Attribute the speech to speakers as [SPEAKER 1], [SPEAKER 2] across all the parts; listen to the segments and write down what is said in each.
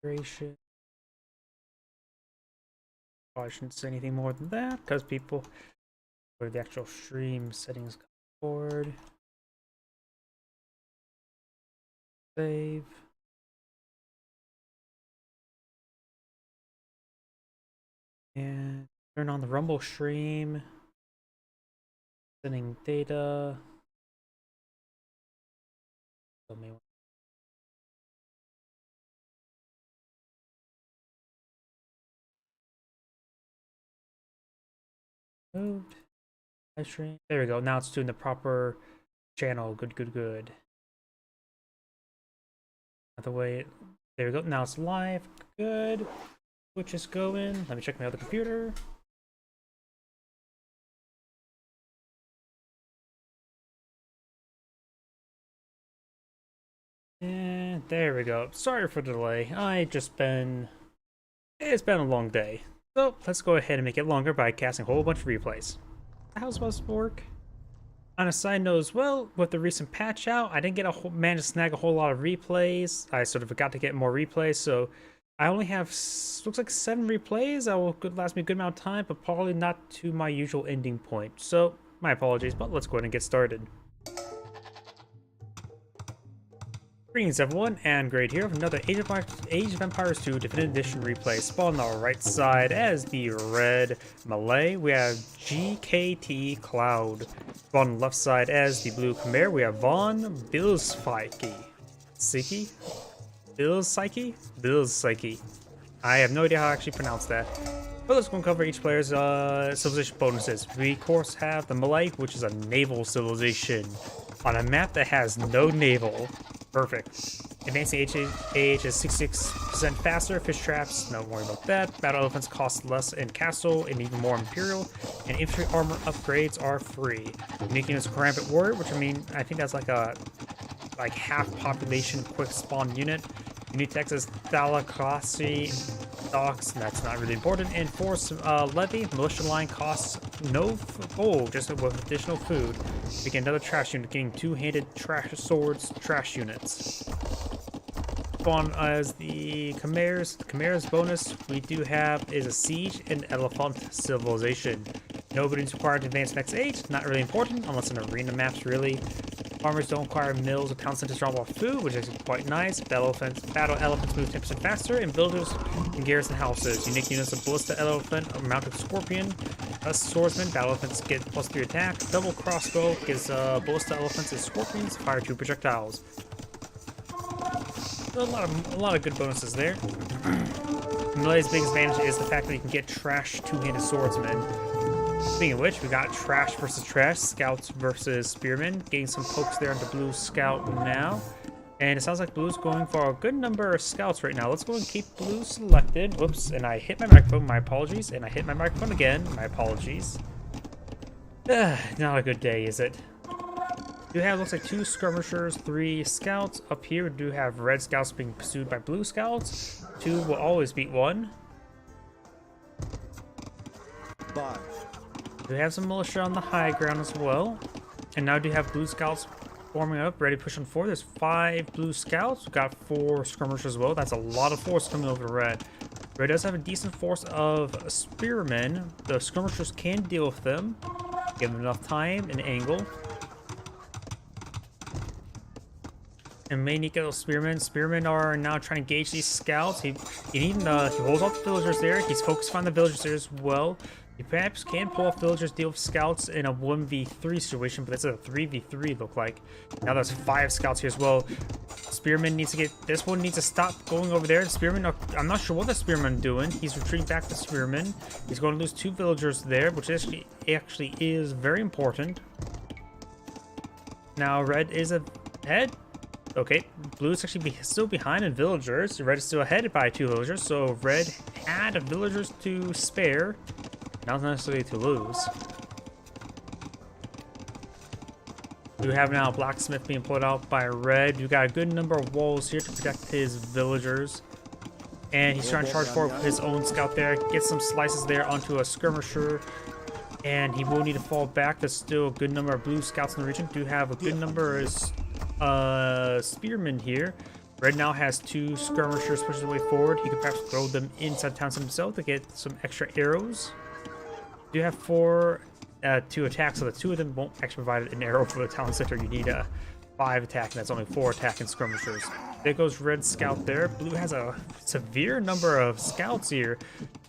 [SPEAKER 1] Duration. I shouldn't say anything more than that because people go to the actual stream settings forward. Save. And turn on the Rumble stream. Sending data. Moved. Live stream. There we go. Now it's doing the proper channel. Good. The way. There we go. Now it's live. Good. Which is going. Let me check my other computer. And there we go. Sorry for the delay. It's been a long day. So let's go ahead and make it longer by casting a whole bunch of replays. How's supposed to work? On a side note as well, with the recent patch out, I didn't manage to snag a whole lot of replays. I sort of forgot to get more replays, so I only have, looks like 7 replays. That will last me a good amount of time, but probably not to my usual ending point. So, my apologies, but let's go ahead and get started. Greetings everyone, and Great here with another Age of Empires 2 Definitive Edition replay. Spawn on the right side as the red Malay, we have GKT Cloud. Spawn on the left side as the blue Khmer, we have Von Bilzpyke. Bilzpyke? I have no idea how I actually pronounce that. But let's go and cover each player's civilization bonuses. We of course have the Malay, which is a naval civilization on a map that has no naval. Perfect. Advancing AH is 66% faster. Fish traps, no worry about that. Battle elephants cost less in castle and even more imperial. And infantry armor upgrades are free. Unique units Karambit Warrior, which I think that's like a half population quick spawn unit. Unique text is Thalakasi Docks, that's not really important. And Force Levy, militia line costs no gold, just with additional food. We get another trash unit, getting two-handed trash swords, trash units. Spawn as the Khmer's bonus we do have is a siege and elephant civilization. Nobody's required to advance next 8, not really important unless in arena maps really. Farmers don't require mills or town centers to drop off food, which is quite nice. Battle elephants move 10% faster, and villagers can garrison houses. Unique units of ballista elephant, a mounted scorpion, a swordsman. Battle elephants get +3 attack. Double crossbow gives ballista elephants and scorpions fire 2 projectiles. So a lot of good bonuses there. Malay's biggest advantage is the fact that you can get trash two-handed swordsmen. Speaking of which, we got trash versus trash, scouts versus spearmen. Getting some pokes there on the blue scout now. And it sounds like blue's going for a good number of scouts right now. Let's go and keep blue selected. Whoops, and I hit my microphone, my apologies. And I hit my microphone again, my apologies. Not a good day, is it? We do have, looks like 2 skirmishers, 3 scouts. Up here, we do have red scouts being pursued by blue scouts. 2 will always beat 1.
[SPEAKER 2] 5.
[SPEAKER 1] We have some militia on the high ground as well. And now do have blue scouts forming up, ready to push on forward. There's 5 blue scouts. We've got 4 skirmishers as well. That's a lot of force coming over to red. Red does have a decent force of spearmen. The skirmishers can deal with them. Give them enough time and angle. And may need to get those spearmen. Spearmen are now trying to gauge these scouts. He holds off the villagers there. He's focused on the villagers there as well. You perhaps can pull off villagers, deal with scouts in a 1v3 situation, but it's a 3v3 look like. Now there's 5 scouts here as well. Spearman needs to get, this one needs to stop going over there. Spearman, I'm not sure what the Spearman doing. He's retreating back to Spearman. He's going to lose 2 villagers there, which actually is very important. Now red is ahead. Okay, blue is actually still behind in villagers. Red is still ahead by 2 villagers, so red had villagers to spare. Not necessarily to lose. We have now blacksmith being pulled out by red. We've got a good number of walls here to protect his villagers. And he's trying to charge forward with his own scout there. Get some slices there onto a skirmisher. And he will need to fall back. There's still a good number of blue scouts in the region. Do have a good number of spearmen here. Red now has 2 skirmishers pushing their way forward. He could perhaps throw them inside town himself to get some extra arrows. You have 4 2 attacks, so the 2 of them won't actually provide an arrow for the town center. You need a 5 attack, and that's only 4 attacking skirmishers. There goes Red Scout there. Blue has a severe number of scouts here.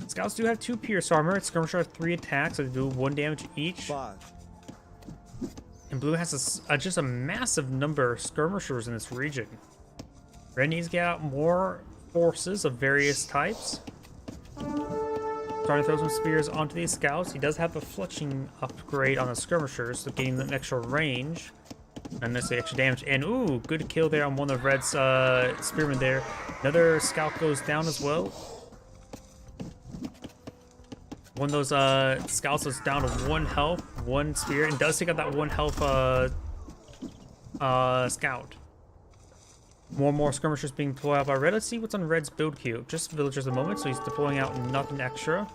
[SPEAKER 1] Scouts do have 2 pierce armor. Skirmishers have 3 attacks, so they do 1 damage each.
[SPEAKER 2] 5.
[SPEAKER 1] And Blue has just a massive number of skirmishers in this region. Red needs to get out more forces of various types. Trying to throw some spears onto these scouts. He does have a fletching upgrade on the skirmishers, so getting them extra range. Not necessarily extra damage. And ooh, good kill there on one of Red's spearmen there. Another scout goes down as well. One of those scouts is down to 1 health, 1 spear, and does take out that 1 health scout. More and more skirmishers being deployed out by Red. Let's see what's on Red's build queue. Just villagers at the moment, so he's deploying out nothing extra.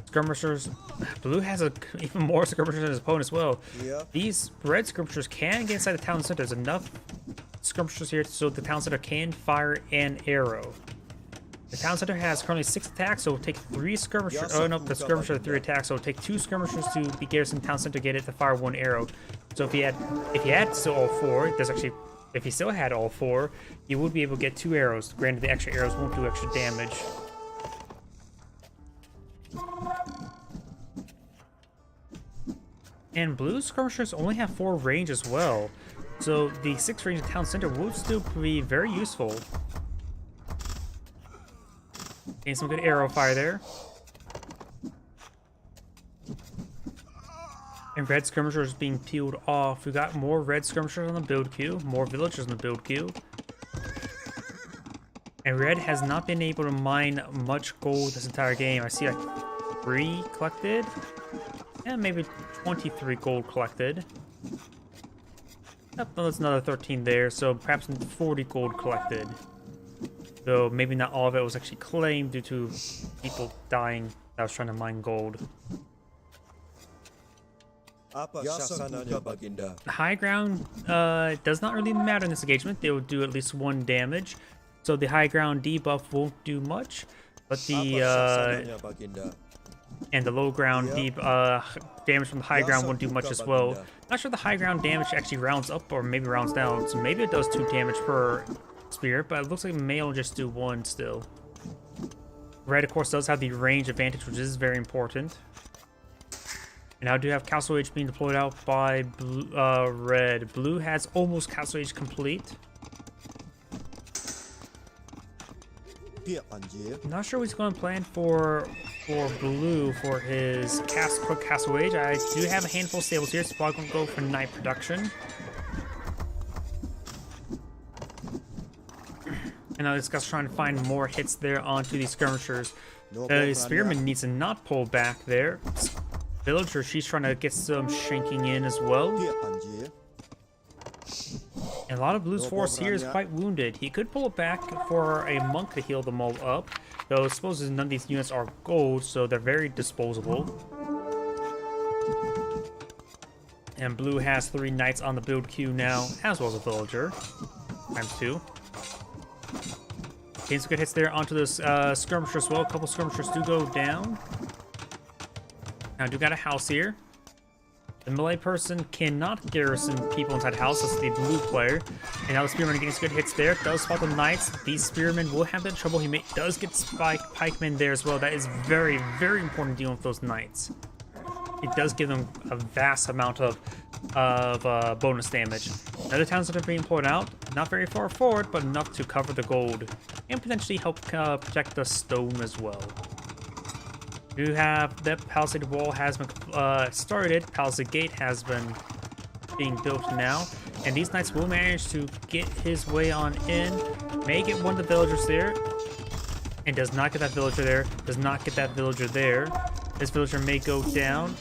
[SPEAKER 1] Skirmishers. Blue has even more skirmishers than his opponent as well.
[SPEAKER 2] Yeah.
[SPEAKER 1] These red skirmishers can get inside the town center. There's enough skirmishers here so the town center can fire an arrow. The town center has currently 6 attacks, so it'll take 3 skirmishers. Oh no, the skirmisher has 3 attacks, so it'll take 2 skirmishers to be garrison town center to get it to fire 1 arrow. So if he had still all 4, if he still had all 4, you would be able to get 2 arrows. Granted, the extra arrows won't do extra damage. And blue skirmishers only have 4 range as well, so the 6 range town center would still be very useful. Getting some good arrow fire there. And red skirmishers being peeled off. We got more red skirmishers on the build queue, more villagers on the build queue. And red has not been able to mine much gold this entire game. I see like 3 collected. And maybe 23 gold collected. Yep, well, there's another 13 there, so perhaps 40 gold collected. Though maybe not all of it was actually claimed due to people dying that was trying to mine gold. The high ground does not really matter in this engagement. They will do at least 1 damage. So the high ground debuff won't do much. But the and the low ground damage from the high ground won't do much as well. Not sure the high ground damage actually rounds up or maybe rounds down. So maybe it does 2 damage per spear, but it looks like it may only just do 1 still. Red, of course, does have the range advantage, which is very important. And now I do have Castle Age being deployed out by Red. Blue has almost Castle Age complete. I'm not sure what he's going to plan for Blue for his Castle Age. I do have a handful of stables here, so I'm going to go for night production. And now this guy's trying to find more hits there onto these skirmishers. Spearman needs to not pull back there. Villager, she's trying to get some shanking in as well. And a lot of Blue's force here is quite wounded. He could pull it back for a monk to heal them all up. Though I suppose none of these units are gold, so they're very disposable. And Blue has 3 knights on the build queue now, as well as a villager. ×2. Getting some good hits there onto this skirmisher as well. A couple skirmishers do go down. Now I do got a house here. The melee person cannot garrison people inside the house. That's the blue player. And now the spearman getting some good hits there. Does spot the knights. These spearmen will have that trouble. He does get pikemen there as well. That is very, very important dealing with those knights. It does give them a vast amount of bonus damage. Another towns that are being employed out. Not very far forward, but enough to cover the gold. And potentially help protect the stone as well. You have that palisade wall has been started. Palisade gate has been being built now, and these knights will manage to get his way on in. May get one of the villagers there, and does not get that villager there. Does not get that villager there. This villager may go down,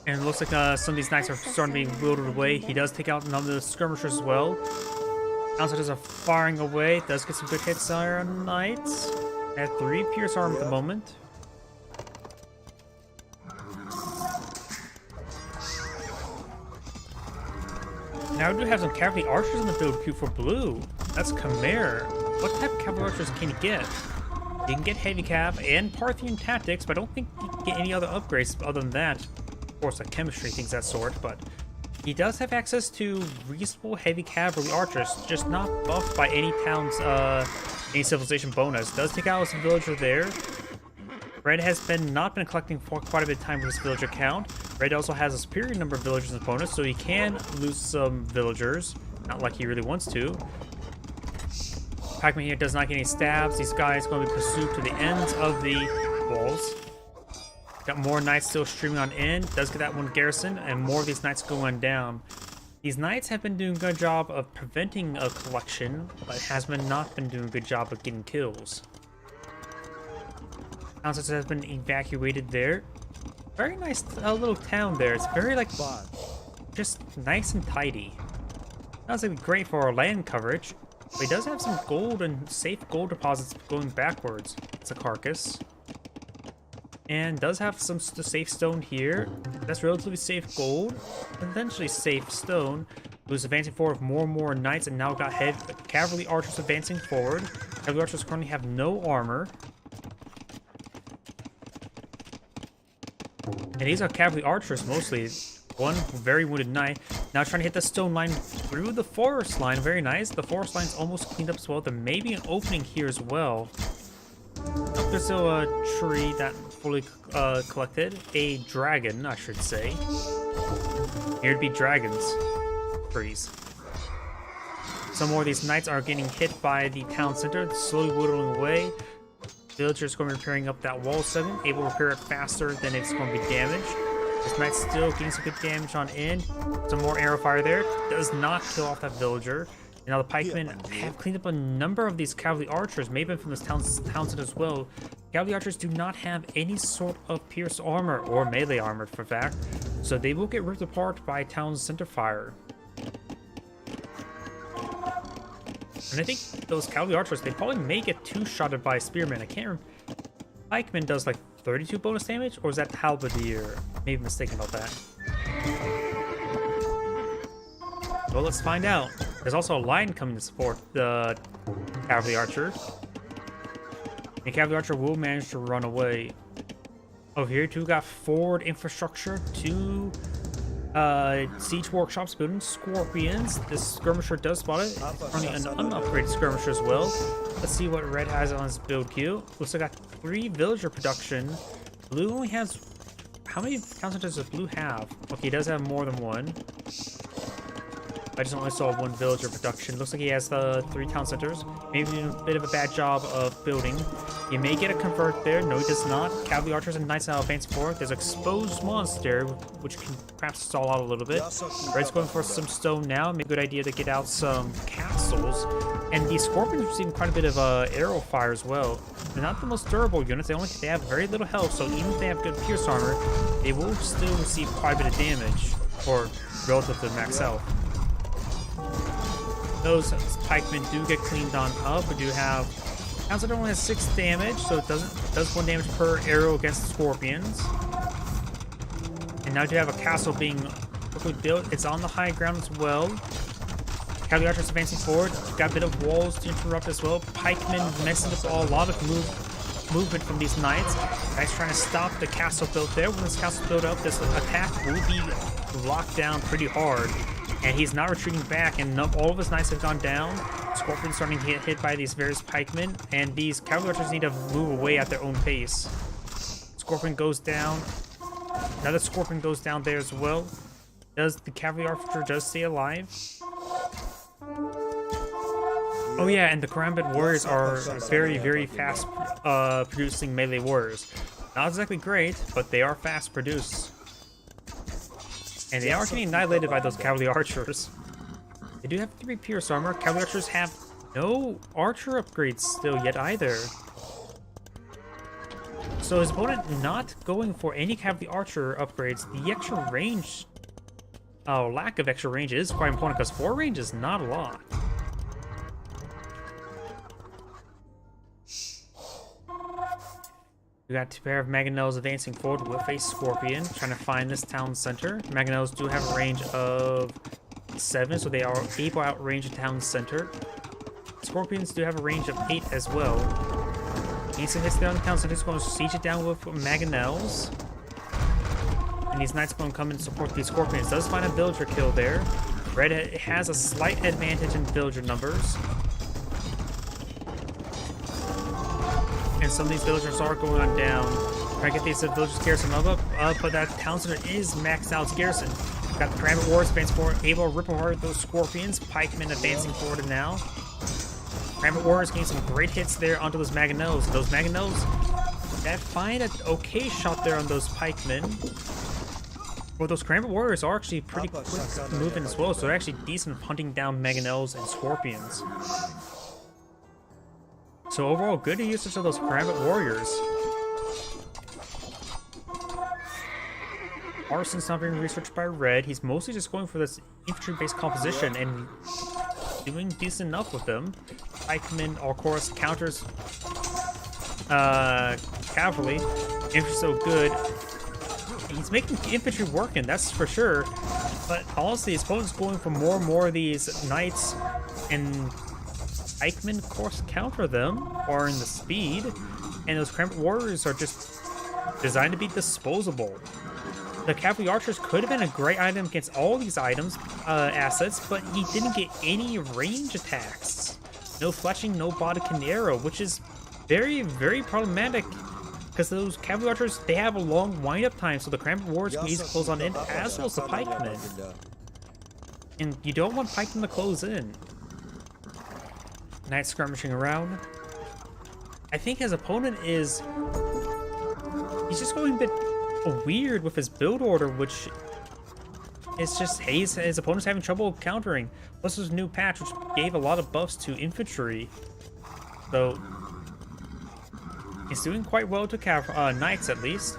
[SPEAKER 1] and it looks like some of these knights are starting to be wilted away. He does take out another skirmishers as well. Outsiders are firing away. Does get some good hits on our knights. At 3 pierce armor at the moment. Now we do have some cavalry archers in the build queue for blue. That's Khmer. What type of cavalry archers can you get? You can get heavy cav and Parthian tactics, but I don't think you can get any other upgrades other than that. Of course, like chemistry, things that sort, but he does have access to reasonable heavy cavalry archers, just not buffed by any town's any civilization bonus. Does take out some villager there. Red has not been collecting for quite a bit of time with his villager count. Red also has a superior number of villagers in his opponents, so he can lose some villagers. Not like he really wants to. Pikeman here does not get any stabs. These guys going to be pursued to the ends of the walls. Got more knights still streaming on in. Does get that one garrison, and more of these knights going down. These knights have been doing a good job of preventing a collection, but not been doing a good job of getting kills. Town center has been evacuated there. Very nice little town there. It's very like just nice and tidy. Not like great for our land coverage, but he does have some gold and safe gold deposits going backwards. It's a carcass. And does have some safe stone here. That's relatively safe gold. Eventually safe stone. Who's advancing forward with more and more knights, and now got cavalry archers advancing forward. Cavalry archers currently have no armor. And these are cavalry archers mostly. One very wounded knight. Now trying to hit the stone line through the forest line. Very nice. The forest line's almost cleaned up as well. There may be an opening here as well. Oh, there's still a tree that fully collected. A dragon, I should say. Here to be dragons. Trees. Some more of these knights are getting hit by the town center, slowly whittling away. Villagers going to be repairing up that wall segment, able to repair it faster than it's going to be damaged. This knight's still getting some good damage on in. Some more arrow fire there. Does not kill off that villager. And now the pikemen have cleaned up a number of these cavalry archers, maybe from this town center as well. Cavalry archers do not have any sort of pierced armor or melee armor, for fact, so they will get ripped apart by town center fire. And I think those cavalry archers, they probably may get two-shotted by spearmen. I can't remember. Pikeman does like 32 bonus damage, or is that halberdier? Maybe mistaken about that. Well, let's find out. There's also a line coming to support the cavalry archer. The cavalry archer will manage to run away. Over here, too, got forward infrastructure, 2 siege workshops building scorpions. This skirmisher does spot it. Running an unupgraded skirmisher as well. Let's see what red has on his build queue. Looks like I got 3 villager production. Blue only has... How many town centers does blue have? Okay, he does have more than one. I just only saw 1 villager production. Looks like he has 3 town centers. Maybe doing a bit of a bad job of building. He may get a convert there. No, he does not. Cavalry archers and knights now advance forward. There's an exposed monster, which can perhaps stall out a little bit. Red's going for some stone now. Maybe a good idea to get out some castles. And the scorpions receiving quite a bit of arrow fire as well. They're not the most durable units. They have very little health, so even if they have good pierce armor, they will still receive quite a bit of damage, or relative to max health. Those pikemen do get cleaned on up. We do have Council only has 6 damage, so it does 1 damage per arrow against the scorpions. And now you have a castle being quickly built. It's on the high ground as well. Cavalry archers advancing forward. Got a bit of walls to interrupt as well. Pikemen messing up a lot of movement from these knights. Knights trying to stop the castle built there. When this castle built up, this attack will be locked down pretty hard. And he's not retreating back, and all of his knights have gone down. Scorpions starting to get hit by these various pikemen, and these cavalry archers need to move away at their own pace. Scorpion goes down. Another scorpion goes down there as well. The cavalry archer stay alive? Oh yeah, and the Karambit warriors are very, very fast producing melee warriors. Not exactly great, but they are fast produced. And they are getting annihilated by those cavalry archers. They do have 3 pierce armor. Cavalry archers have no archer upgrades still yet either. So his opponent not going for any cavalry archer upgrades. The extra range, lack of extra range is quite important because 4 range is not a lot. We got 2 pair of Mangonels advancing forward with a Scorpion, trying to find this town center. Mangonels do have a range of 7, so they are able to outrange the town center. Scorpions do have a range of 8 as well. Gain some hits there on the town center, going to siege it down with mangonels. And these knights going to come and support these scorpions. Does find a villager kill there. Red has a slight advantage in villager numbers. And some of these villagers are going on down. Trying to get these villagers garrison up, but that town center is maxed out garrison. Got the Karambit Warriors advancing forward, able to rip apart those scorpions. Pikemen advancing forward now. Karambit Warriors getting some great hits there onto those mangonels. Those mangonels that find an okay shot there on those pikemen. Well, those Karambit Warriors are actually pretty quick moving as well, so they're actually decent hunting down mangonels and scorpions. So overall, good usage of those Karambit Warriors. Arson's not being researched by Red. He's mostly just going for this infantry-based composition and doing decent enough with them. Pikemen, of course, counters cavalry. Infantry so good. He's making infantry working, that's for sure. But honestly, his opponent's going for more and more of these knights, and pikemen, of course, counter them, or in the speed. And those Karambit Warriors are just designed to be disposable. The cavalry archers could have been a great item against all these items, assets, but he didn't get any range attacks. No flashing, no Bodkin arrow, which is very, very problematic. Because those cavalry archers, they have a long wind-up time, so the Karambit Warriors can easily close on in, as well as the pikemen. And you don't want pikemen to close in. Knight skirmishing around. I think his opponent is... he's just going a bit weird with his build order, which is just his opponent's having trouble countering. Plus this new patch, which gave a lot of buffs to infantry. So... he's doing quite well to knights, at least.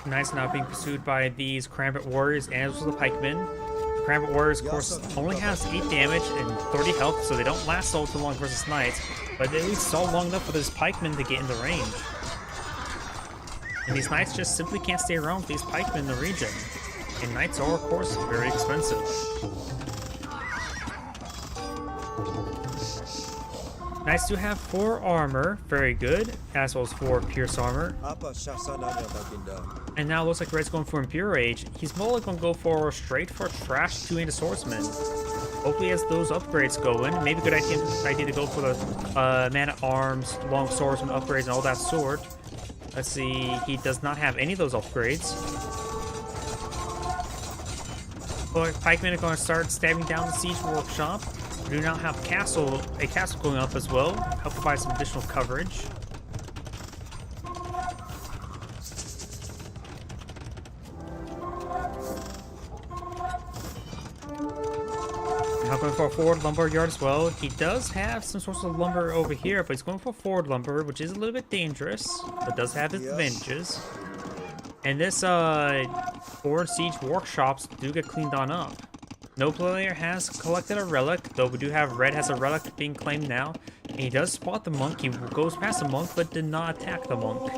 [SPEAKER 1] Knights now being pursued by these Karambit Warriors and also the pikemen. The Karambit Warriors, of course, only has 8 damage and 30 health, so they don't last so too long versus knights. But they at least stall long enough for this pikemen to get into range. And these knights just simply can't stay around with these pikemen in the region. And knights are, of course, very expensive. Knights do have 4 armor, very good, as well as 4 pierce armor. And now it looks like Red's going for Imperial Age. He's more likely going to go for straight for Trash 2-handed Swordsman. Hopefully as those upgrades go in, maybe a good idea to go for the Man-at-Arms, Long Swordsman upgrades and all that sort. Let's see, he does not have any of those upgrades. But pikemen are going to start stabbing down the Siege Workshop. We do now have a castle going up as well, help provide some additional coverage. Now going for a forward lumber yard as well. He does have some sorts of lumber over here, but he's going for forward lumber, which is a little bit dangerous, but does have its advantages. And this forward siege workshops do get cleaned on up. No player has collected a relic, though we do have Red has a relic being claimed now. And he does spot the monk. He goes past the monk, but did not attack the monk.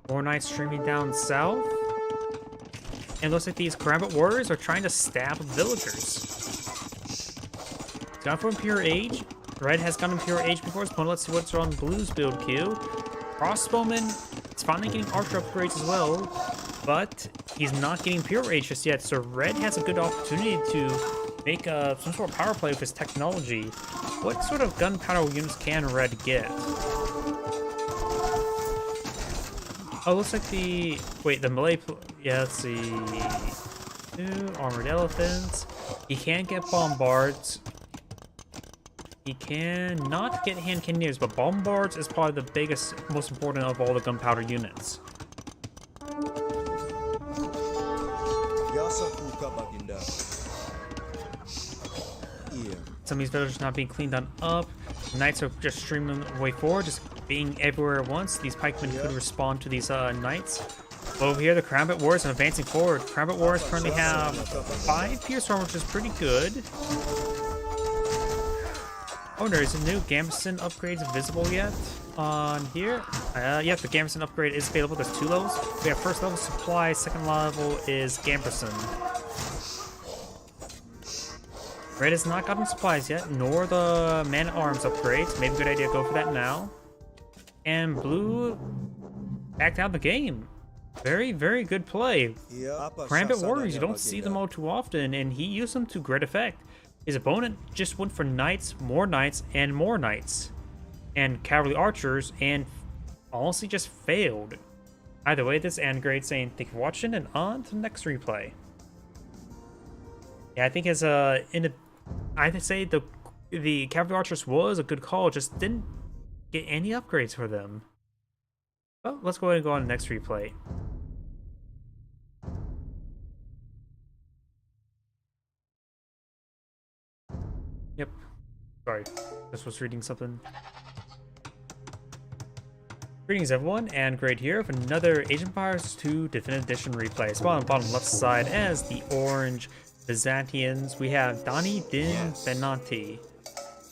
[SPEAKER 1] More knights streaming down south. And it looks like these Karambit Warriors are trying to stab villagers. He's gone for Imperial Age. Red has gone Imperial Age before his opponent. Let's see what's on Blue's build queue. Crossbowman is finally getting archer upgrades as well, but he's not getting Imperial Age just yet, so Red has a good opportunity to make some sort of power play with his technology. What sort of gunpowder units can Red get? Oh, looks like the... wait, the melee... yeah, let's see... 2 armored elephants. He can get bombards. He cannot get hand cannoneers, but bombards is probably the biggest, most important of all the gunpowder units. Some of these villagers not being cleaned on up. The knights are just streaming their way forward, just being everywhere at once. These pikemen could respond to these knights. Over here, the Karambit Warriors are advancing forward. Karambit Warriors currently have 5 pierce armor, which is pretty good. Oh, there is a new Gambeson upgrades visible yet on here. Yep, the Gambeson upgrade is available. There's 2 levels. We have first level supply, second level is Gambeson. Red has not gotten supplies yet, nor the man-at-arms upgrades. Maybe a good idea to go for that now. And blue backed out the game. Very, very good play. Karambit Warriors, you don't see them all too often, and he used them to great effect. His opponent just went for knights, and more knights. And cavalry archers, and honestly just failed. Either way, this is Angrade saying thank you for watching, and on to the next replay. Yeah, I think as I'd say the cavalry archers was a good call, just didn't get any upgrades for them. Well, let's go ahead and go on to the next replay. Yep. Sorry, just was reading something. Greetings everyone, and Great here with another Age of Empires 2 Definitive Edition replay. Spawn on the bottom left side as the orange Byzantians, we have Dani Din Benanti.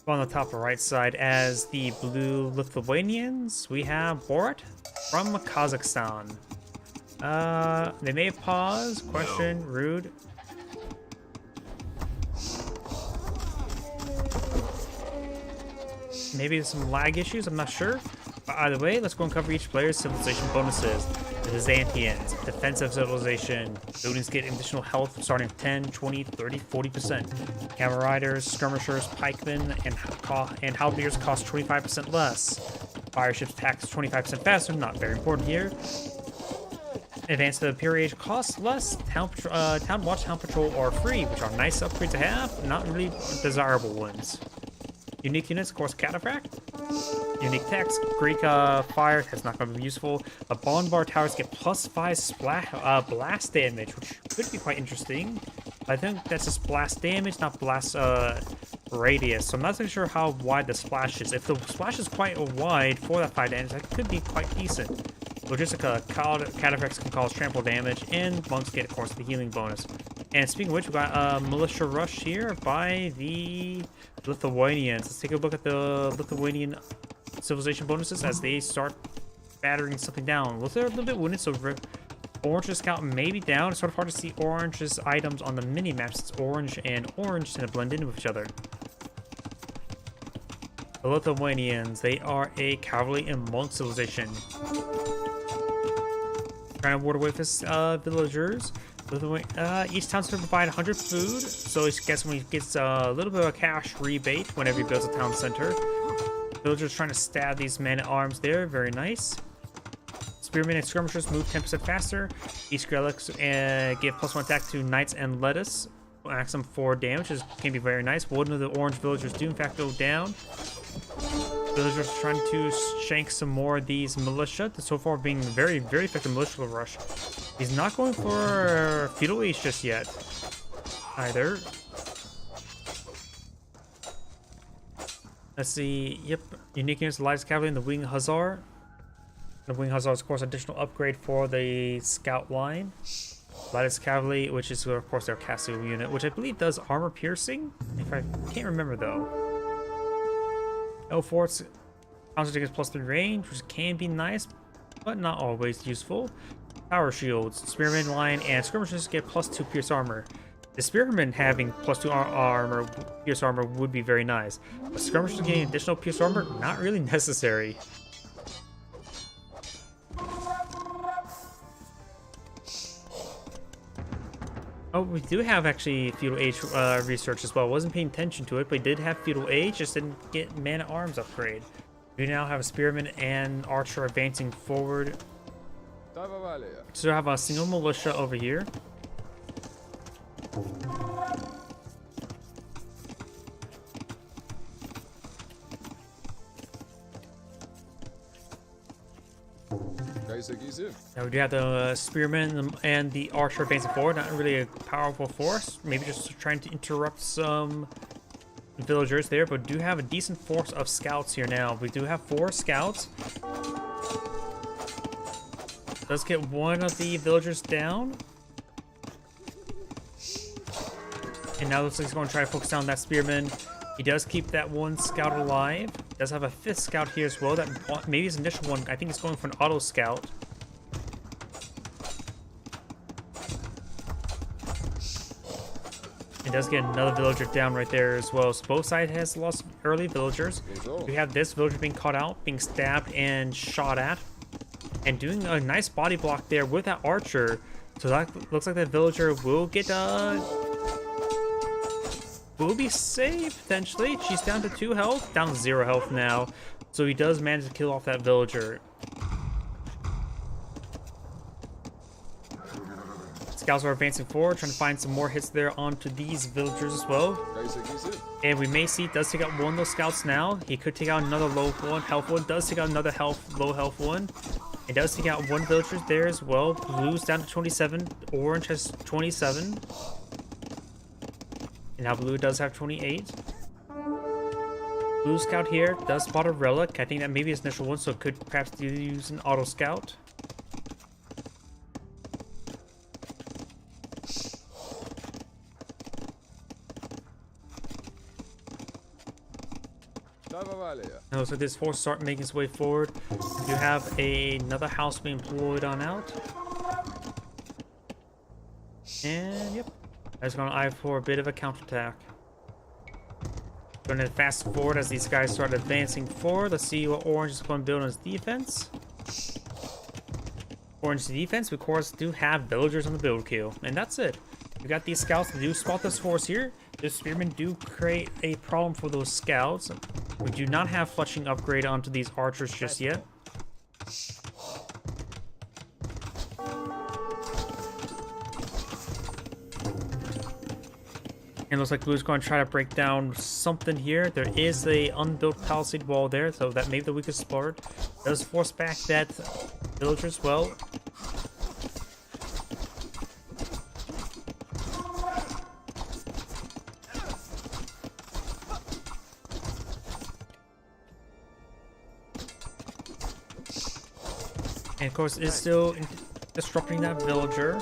[SPEAKER 1] On the top right side as the blue Lithuanians, we have Borat from Kazakhstan. They may pause, question, rude. Maybe some lag issues, I'm not sure. But either way, let's go and cover each player's civilization bonuses. The Byzantians, defensive civilization. Buildings get additional health starting at 10, 20, 30, 40%. Cavalry riders, skirmishers, pikemen, and halberdiers cost 25% less. Fire ships tax 25% faster, not very important here. Advance to the Peerage costs less. Town Watch, Town Patrol are free, which are nice upgrades to have, not really desirable ones. Unique units, of course, Cataphract. Unique text, Greek fire, that's not going to be useful. The Bonbar towers get +5 blast damage, which could be quite interesting. I think that's just blast damage, not blast radius. So I'm not so sure how wide the splash is. If the splash is quite wide for that 5 damage, that could be quite decent. Logistica, Cataphracts can cause trample damage, and monks get, of course, the healing bonus. And speaking of which, we got Militia Rush here by the Lithuanians. Let's take a look at the Lithuanian civilization bonuses as they start battering something down. Well, they're a little bit wounded, so Orange's count may be down. It's sort of hard to see Orange's items on the mini-maps. It's orange and orange tend to blend in with each other. The Lithuanians, they are a cavalry and monk civilization. Trying to ward away with villagers. Each town's going to provide 100 food, so each guessing gets a little bit of a cash rebate whenever he builds a town center. Villagers trying to stab these men-at-arms there, very nice. Spearmen and skirmishers move 10% faster. Each relics give +1 attack to knights and lettuce. Maximum 4 damage, which can be very nice. One of the orange villagers do in fact go down. Villagers are trying to shank some more of these militia. So far being very, very effective militia rush. He's not going for feudal age just yet, either. Let's see. Yep, unique units, the lightest cavalry, and the wing hussar. The wing hussar is, of course, additional upgrade for the scout line. Lightest cavalry, which is, of course, their Castle unit, which I believe does armor piercing. If I can't remember though. L-Forts, counter gets +3 range, which can be nice, but not always useful. Power shields, spearman line, and skirmishers get +2 pierce armor. The spearmen having +2 pierce armor would be very nice, but skirmishers getting additional pierce armor, not really necessary. Oh, we do have actually feudal age research as well. Wasn't paying attention to it, but we did have feudal age, just didn't get man-at-arms upgrade. We now have a spearman and archer advancing forward. So we have a single militia over here. Now we do have the spearmen and the archer advancing forward. Not really a powerful force. Maybe just trying to interrupt some villagers there, but do have a decent force of scouts here now. We do have 4 scouts. Let's get one of the villagers down. And now looks like he's going to try to focus on that spearman. He does keep that one scout alive. Does have a 5th scout here as well. That maybe his initial one. I think he's going for an auto scout. He does get another villager down right there as well. So both sides has lost early villagers. We have this villager being caught out, being stabbed and shot at, and doing a nice body block there with that archer. So that looks like that villager will get will be safe potentially. She's down to 2 health, down to 0 health now. So he does manage to kill off that villager. Scouts are advancing forward, trying to find some more hits there onto these villagers as well. And we may see does take out one of those scouts now. He could take out another low one, health one. Does take out another low health one. It does take out one villager there as well. Blue's down to 27. Orange has 27. And now blue does have 28. Blue scout here does spot a relic. I think that maybe his initial one, so it could perhaps use an auto scout. And looks like this force start making its way forward. You have another house being deployed on out. And yep, that's going to eye for a bit of a counterattack. Going to fast forward as these guys start advancing forward. Let's see what Orange is going to build on his defense. Orange defense, we of course do have villagers on the build queue, and that's it. We got these scouts that do spot this force here. The spearmen do create a problem for those scouts. We do not have fletching upgrade onto these archers just yet. And it looks like Blue's going to try to break down something here. There is a unbuilt palisade wall there, so that may be the weakest part. Does force back that villager as well. And of course, it's still disrupting that villager.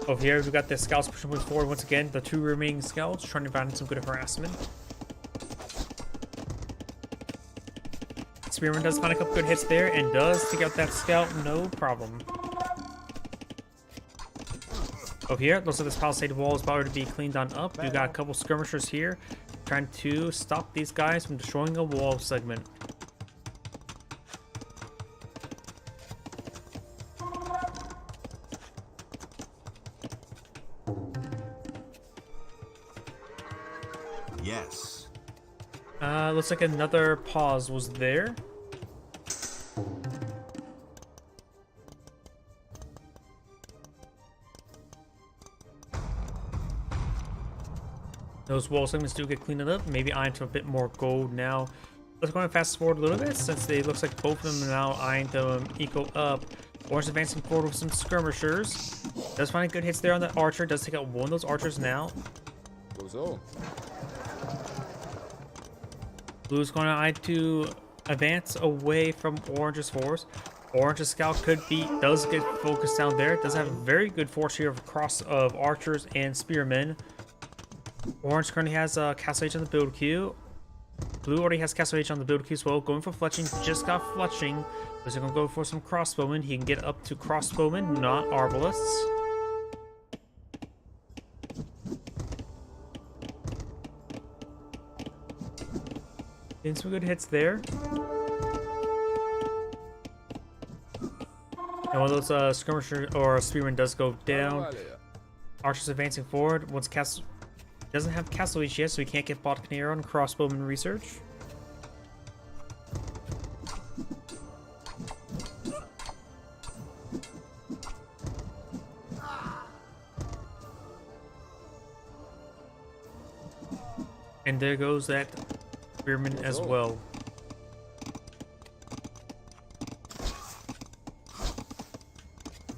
[SPEAKER 1] Over here, we've got the scouts pushing forward once again. The 2 remaining scouts trying to find some good harassment. Spearman does find a couple good hits there and does take out that scout, no problem. Over here, looks like this palisade wall is about to be cleaned on up. We've got a couple skirmishers here trying to stop these guys from destroying a wall segment.
[SPEAKER 2] Yes.
[SPEAKER 1] Looks like another pause was there. Those wall segments do get cleaned up. Maybe eyeing to a bit more gold now. Let's go and fast forward a little bit since it looks like both of them are now eyeing to equal up. Orange advancing forward with some skirmishers. Does find good hits there on that archer. Does take out one of those archers now. Blue's going to eye to advance away from Orange's force. Orange's scout does get focused down there. Does have a very good force here of archers and spearmen. Orange currently has Castle H on the build queue. Blue already has Castle H on the build queue as well. Going for fletching, just got fletching. He's going to go for some crossbowmen. He can get up to crossbowmen, not arbalists. Getting some good hits there. And one of those skirmisher or spearmen does go down. Archer's advancing forward. Once Castle doesn't have Castle H yet, so he can't get Botcanero on crossbowman research. And there goes that spearman as well.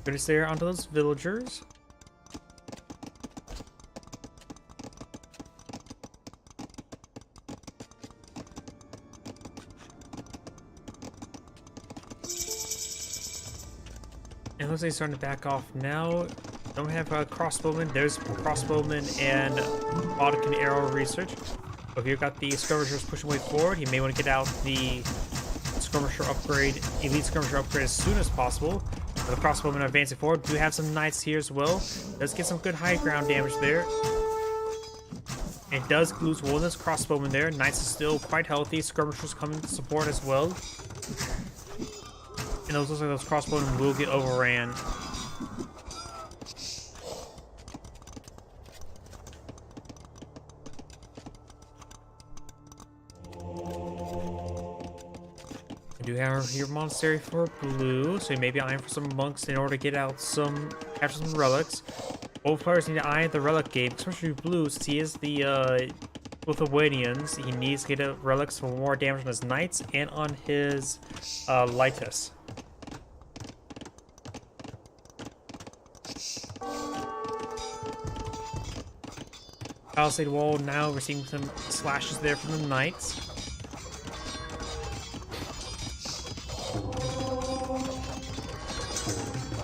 [SPEAKER 1] Gonna stay onto those villagers. And looks like he's starting to back off now. Don't have a crossbowman. There's crossbowman and Bodkin arrow research. If you've got the skirmishers pushing way forward, you may want to get out the skirmisher upgrade, elite skirmisher upgrade as soon as possible. The crossbowmen are advancing forward. Do have some knights here as well. Does get some good high ground damage there. It does lose one of those crossbowmen there. Knights is still quite healthy. Skirmishers coming to support as well. And those looks like those crossbowmen will get overran. I do have your monastery for blue, so you may be eyeing for some monks in order to get out some, capture some relics. Both players need to eye the relic gate, especially blue, since he is the Lithuanians. He needs to get out relics for more damage on his knights and on his Lightus. Palisade wall now receiving some slashes there from the knights.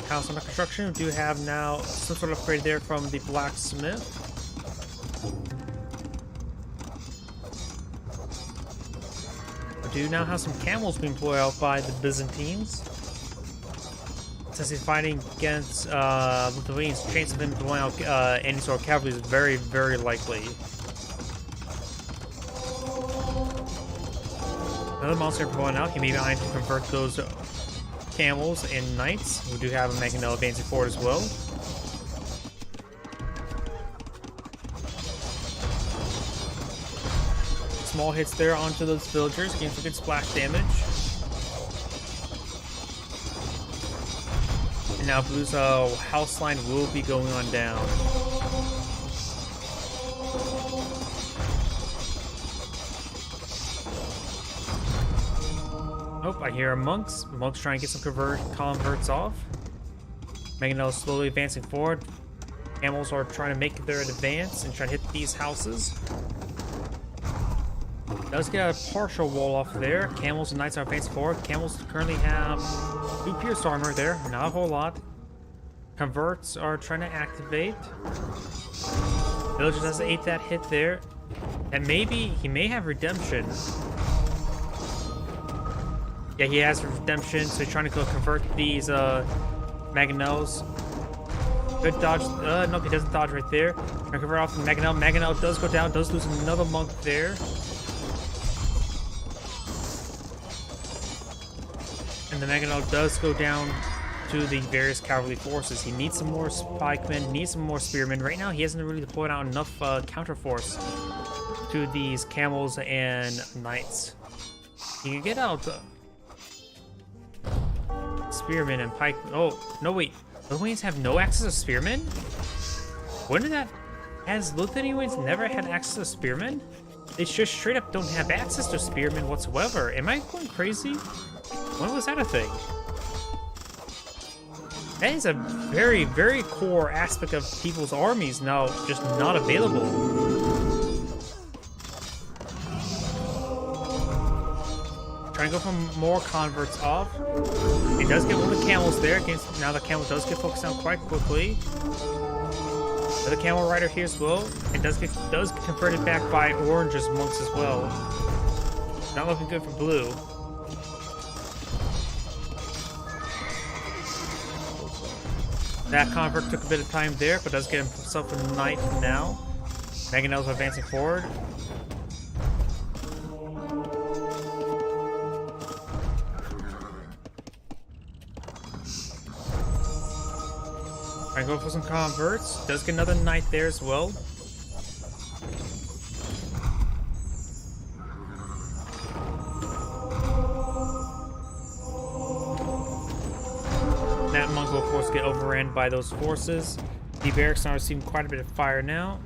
[SPEAKER 1] House under construction. We do have now some sort of upgrade there from the blacksmith. We do now have some camels being employed out by the Byzantines. Since he's fighting against Lithuanians, the chance of him deploying out any sort of cavalry is very, very likely. Another monster going out. He may be eyeing to convert those camels and knights. We do have a Mangonel advancing forward as well. Small hits there onto those villagers, getting some good splash damage. And now Blue's house line will be going on down. Oh, I hear monks. Monks trying to get some converts off. Mangonel slowly advancing forward. Camels are trying to make their advance and try to hit these houses. Does get a partial wall off there. Camels and knights are advancing forward. Camels currently have 2 pierced armor there, not a whole lot. Converts are trying to activate. Villagers has 8 that hit there. And maybe he may have redemption. Yeah, he has redemption, so he's trying to go convert these Mangonels. Good dodge. Nope, he doesn't dodge right there. Trying to convert off the Mangonel. Mangonel does go down, does lose another monk there. And the Mangonel does go down to the various cavalry forces. He needs some more pikemen, needs some more spearmen. Right now, he hasn't really deployed out enough counterforce to these camels and knights. He can get out spearmen and pike. Oh, no, wait. Lithuanians have no access to spearmen? When did that... Has Lithuanians never had access to spearmen? They just straight up don't have access to spearmen whatsoever. Am I going crazy? When was that a thing? That is a very, very core aspect of people's armies now just not available. Trying to go for more converts off. It does get one of the camels there. Now the camel does get focused on quite quickly. The camel rider here as well. It does get converted back by orange's monks as well. Not looking good for blue. That convert took a bit of time there, but does get himself a knight now. Mangonel's advancing forward. Trying to go for some converts. Does get another knight there as well. That monk will, of course, get overran by those forces. The barracks are receiving quite a bit of fire now.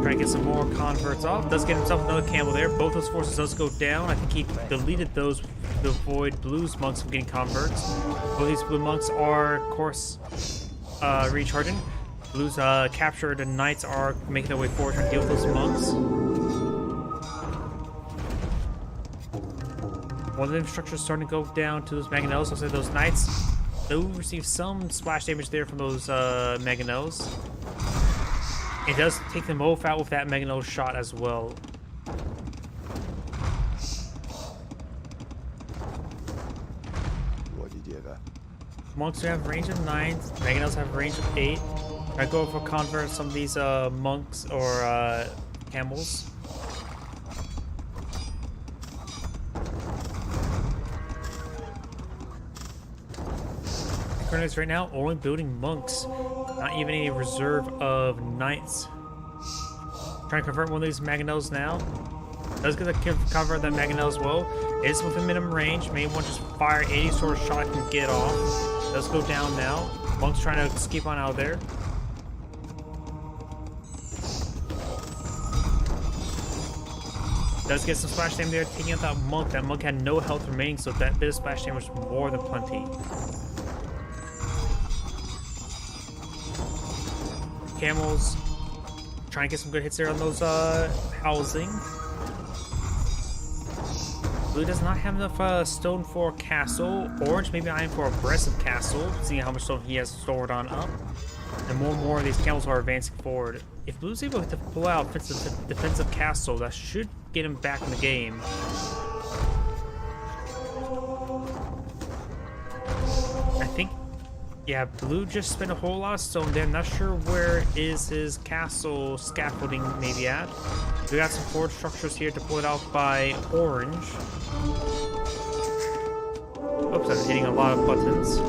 [SPEAKER 1] Try to get some more converts off. Does get himself another camel there. Both those forces does go down. I think he deleted those to avoid blue's monks from getting converts. Both these blue monks are, of course, recharging. Blue's captured and knights are making their way forward to deal with those monks. One of the infrastructures starting to go down to those Mangonels. So those knights do receive some splash damage there from those Mangonels. It does take them both out with that Mega Nose shot as well. Monks have range of 9, Mega Nose have range of 8. I go for convert some of these monks or camels. Corners right now only building monks, not even any reserve of knights. Trying to convert one of these Mangonels now. Does get to convert that Mangonel as well. It is within minimum range. Maybe one just fire any sort of shot I can get off. Does go down now. Monk's trying to escape on out there. Does get some splash damage there, taking out that monk. That monk had no health remaining, so that bit of splash damage was more than plenty. Camels trying to get some good hits there on those housing. Blue does not have enough stone for castle. Orange maybe eyeing for aggressive castle, seeing how much stone he has stored on up. And more of these camels are advancing forward. If Blue's able to pull out defensive castle, that should get him back in the game. I think, yeah, Blue just spent a whole lot of stone there. Not sure where is his castle scaffolding maybe at. We got some forward structures here to pull it out by Orange. Oops, I'm hitting a lot of buttons.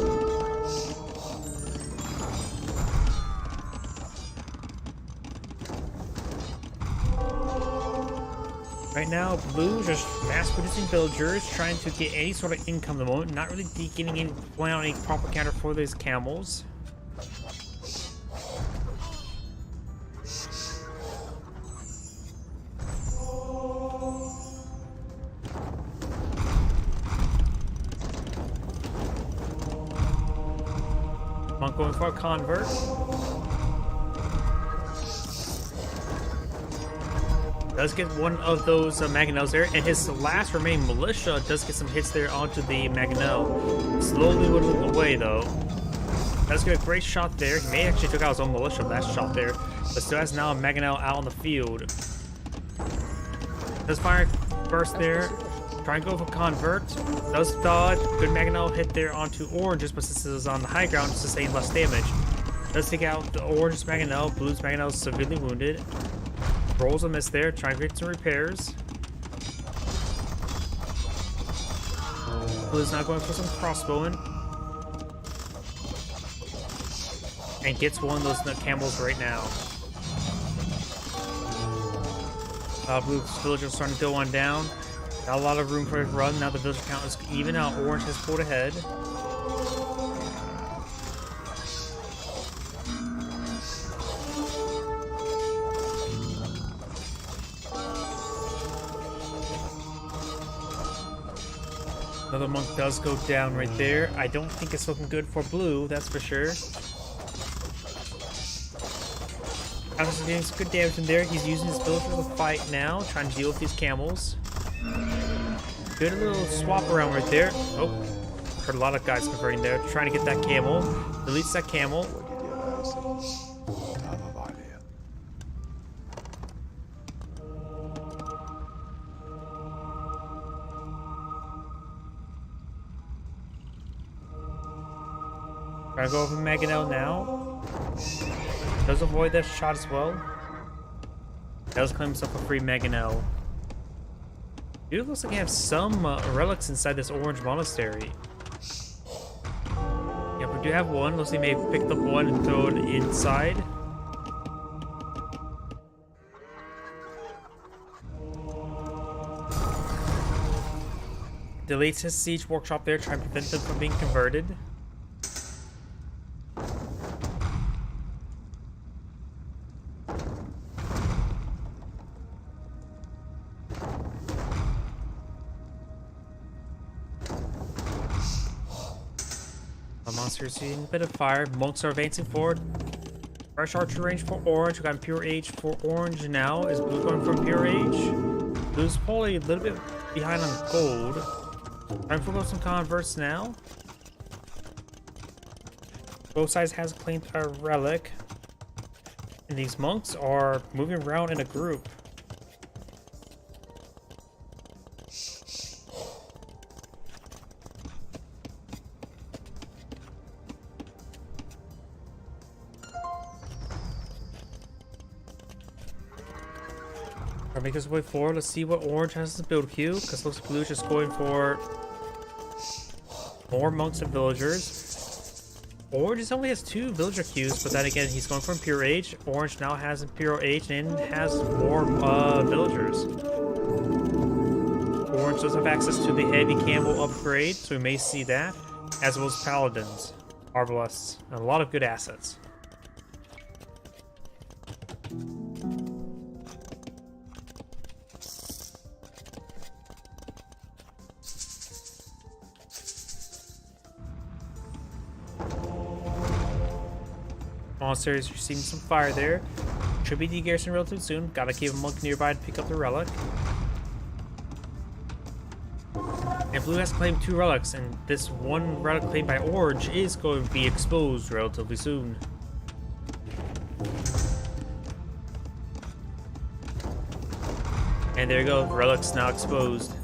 [SPEAKER 1] Right now, Blue just mass-producing villagers, trying to get any sort of income at the moment. Not really getting any, playing out any proper counter for these camels. Monk going for a convert. Does get one of those Mangonels there, and his last remaining militia does get some hits there onto the Mangonel. Slowly whittling away though. Does get a great shot there. He may actually took out his own militia with that shot there, but still has now a Mangonel out on the field. Does fire burst there. Try and go for convert. Does dodge. Good Mangonel hit there onto Oranges, but since it is on the high ground, just sustain less damage. Does take out the Orange's Mangonel. Blue's Mangonel is severely wounded. Rolls a miss there, trying to get some repairs. Blue's now going for some crossbowing. And gets one of those camels right now. Blue's villagers starting to go on down. Not a lot of room for it to run. Now the villager count is even out. Orange has pulled ahead. Another monk does go down right there. I don't think it's looking good for Blue, that's for sure. After getting some good damage in there, he's using his villager to fight now, trying to deal with these camels. Good little swap around right there. Oh, heard a lot of guys converting there, trying to get that camel. Deletes that camel. Trying to go over Mangonel now. Does avoid that shot as well. Does claim himself a free Mangonel. Dude, looks like he has some relics inside this orange monastery. Yep, we do have one. Looks like he may have picked up one and thrown it inside. Deletes his siege workshop there, trying to prevent them from being converted. Monsters seeing a bit of fire. Monks are advancing forward. Fresh archer range for Orange. We got Pure Age for Orange now. Is Blue going for Pure Age? Blue's probably a little bit behind on gold. Time for some converts now. Both sides has claimed a relic. And these monks are moving around in a group. I'll make his way forward. Let's see what orange has to build queue, because looks like blue is just going for more monks and villagers. Orange just only has 2 villager queues, but then again, he's going for Imperial Age. Orange now has Imperial Age and has more villagers. Orange does have access to the Heavy Campbell upgrade, so we may see that, as well as Paladins, Arbalests, and a lot of good assets. Monasteries receiving some fire there. Should be degarrisoned relatively soon. Gotta keep a monk nearby to pick up the relic. And blue has claimed 2 relics, and this one relic claimed by orange is going to be exposed relatively soon. And there you go, relic's now exposed.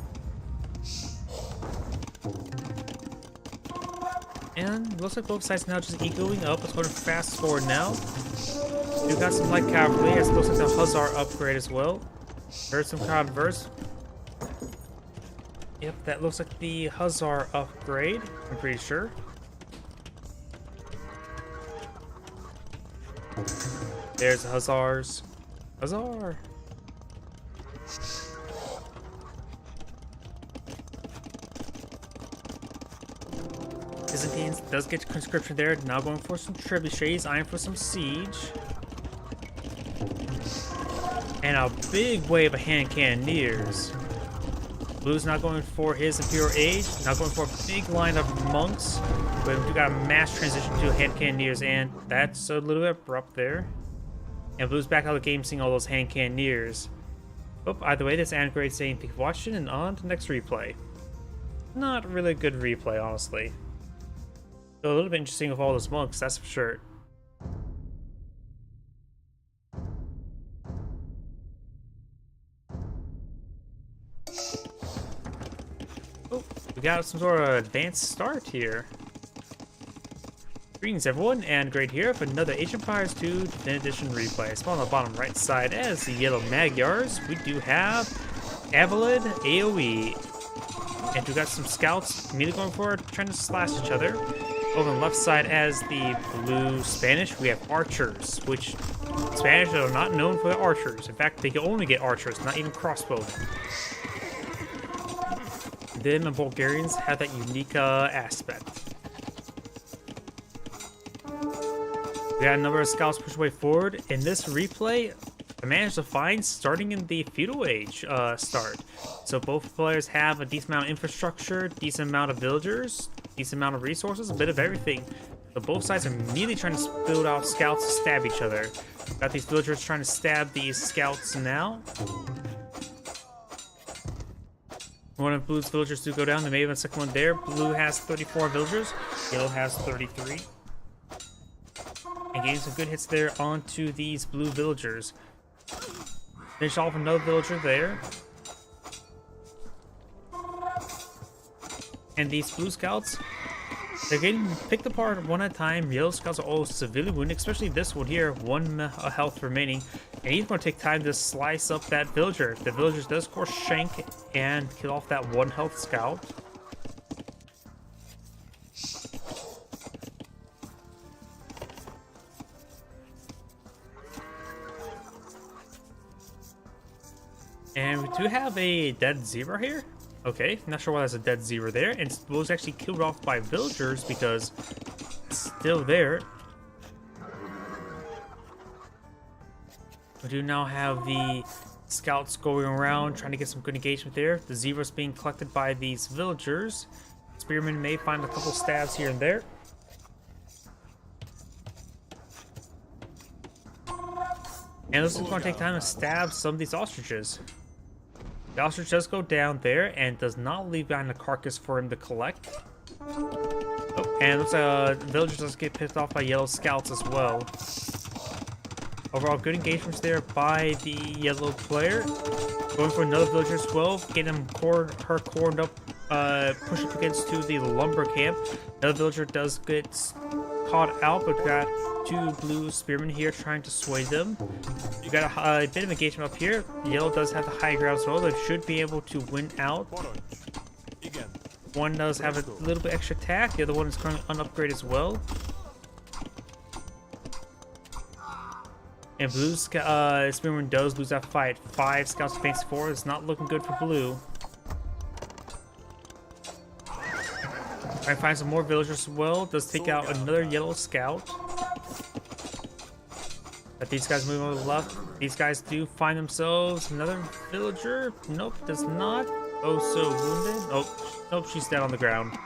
[SPEAKER 1] And looks like both sides now just ecoing up. Let's go to fast forward now. We've got some light cavalry, as it looks like the Hussar upgrade as well. Heard some converse. Yep, that looks like the Hussar upgrade, I'm pretty sure. There's the Hussars. Hussar! Byzantines does get conscription there. Now going for some trebuchets, eyeing for some siege. And a big wave of hand cannoneers. Blue's not going for his Imperial Age, not going for a big line of monks. But we got a mass transition to hand cannoneers, and that's a little bit abrupt there. And Blue's back out of the game seeing all those hand cannoneers. Oh, either way, this Angrade saying thank you for watching, and on to the next replay. Not really a good replay, honestly. So a little bit interesting with all those monks, that's for sure. Oh, we got some sort of advanced start here. Greetings everyone, and great here for another Age of Empires 2 Definitive Edition replay. Spawn on the bottom right side as the Yellow Magyars, we do have Avalid AoE. And we got some scouts immediately going forward, trying to slash each other. Over on the left side as the blue Spanish, we have archers, which Spanish are not known for their archers. In fact, they can only get archers, not even crossbowmen. Then the Bulgarians have that unique aspect. We got a number of scouts push way forward. In this replay, I managed to find starting in the Feudal Age start. So both players have a decent amount of infrastructure, decent amount of villagers, decent amount of resources, a bit of everything. So both sides are immediately trying to build out scouts to stab each other. Got these villagers trying to stab these scouts now. One of Blue's villagers do go down. There may have been a second one there. Blue has 34 villagers. Yellow has 33. And getting some good hits there onto these blue villagers. Finish off another villager there. And these blue scouts, they're getting picked apart one at a time. Yellow scouts are all severely wounded, especially this one here, 1 health remaining. And he's going to take time to slice up that villager. The villager does, of course, shank and kill off that 1 health scout. And we do have a dead zebra here. Okay, not sure why there's a dead zebra there. And it was actually killed off by villagers because it's still there. We do now have the scouts going around trying to get some good engagement there. The zebra's being collected by these villagers. Spearmen may find a couple stabs here and there. And this is going to take time to stab some of these ostriches. The ostrich does go down there and does not leave behind a carcass for him to collect. Oh, and it looks like villagers does get pissed off by yellow scouts as well. Overall, good engagements there by the yellow player. Going for another villager as well, getting her cornered up, pushed up against to the lumber camp. Another villager does get caught out, but got two blue spearmen here trying to sway them. You got a bit of engagement up here. Yellow does have the high ground as well. They should be able to win out. One does have a little bit extra attack. The other one is currently unupgraded as well. And Blue's Spearman does lose that fight. 5 scouts advancing forward. It's not looking good for Blue. Trying to find some more villagers as well. Does take out another yellow scout. But these guys move on the left. These guys do find themselves another villager. Nope, does not. Oh, so wounded. Oh, nope, she's dead on the ground.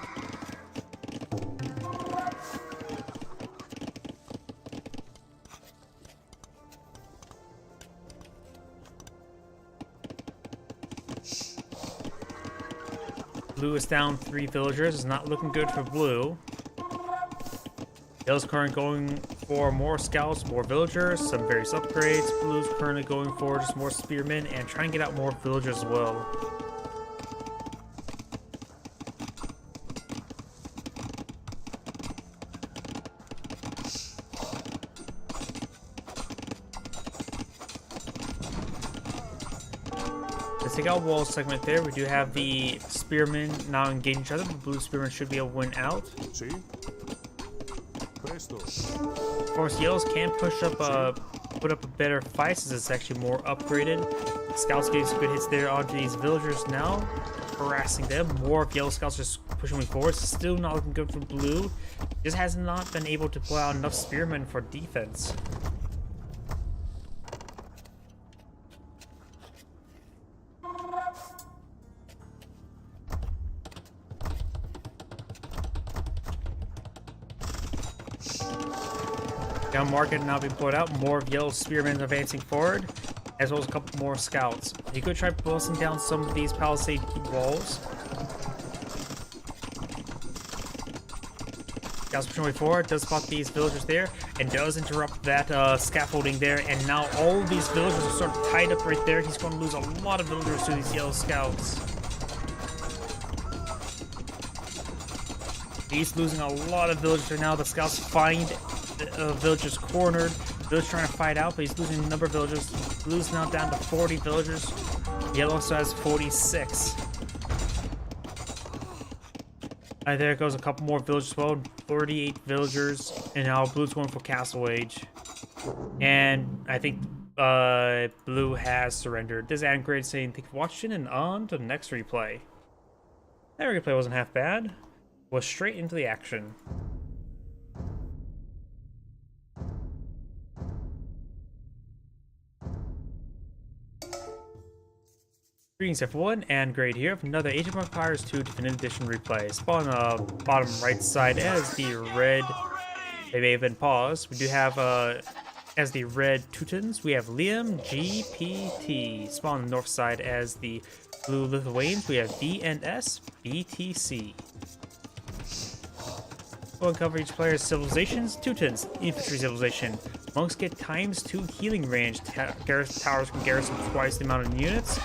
[SPEAKER 1] Blue is down 3 villagers. It's not looking good for Blue. Yellow's currently going for more scouts, more villagers, some various upgrades. Blue's currently going for just more spearmen and trying to get out more villagers as well. Let's take out wall segment there. We do have the spearmen now engaging each other. The blue spearmen should be able to win out. Of course, yellows can push up, put up a better fight since it's actually more upgraded. Scouts getting some good hits there onto these villagers now, harassing them. More of yellow scouts just pushing me forward. Still not looking good for blue. Just has not been able to pull out enough spearmen for defense. Down market now being pulled out. More of yellow spearmen advancing forward, as well as a couple more scouts. You could try busting down some of these palisade walls. Scouts pushing way forward, does spot these villagers there, and does interrupt that scaffolding there. And now all of these villagers are sort of tied up right there. He's going to lose a lot of villagers to these yellow scouts. He's losing a lot of villagers right now. The scouts find villagers cornered. Villagers trying to fight out, but he's losing a number of villagers. Blue's now down to 40 villagers. Yellow also has 46. There goes a couple more villagers as well. 38 villagers, and now Blue's going for Castle Age. And I think Blue has surrendered. This is Adam Grade saying thank you for watching, and on to the next replay. That replay wasn't half bad. Was straight into the action. Greetings everyone, and Grade here with another Age of Empires 2 Definitive Edition replay. Spawn on the bottom right side as the red, they may have been paused. We do have, as the red Teutons, we have Liam GPT. Spawn on the north side as the blue Lithuanians, we have DNS BTC. We'll cover each player's civilizations. Teutons, infantry civilization. Monks get ×2 healing range. Towers can garrison twice the amount of units.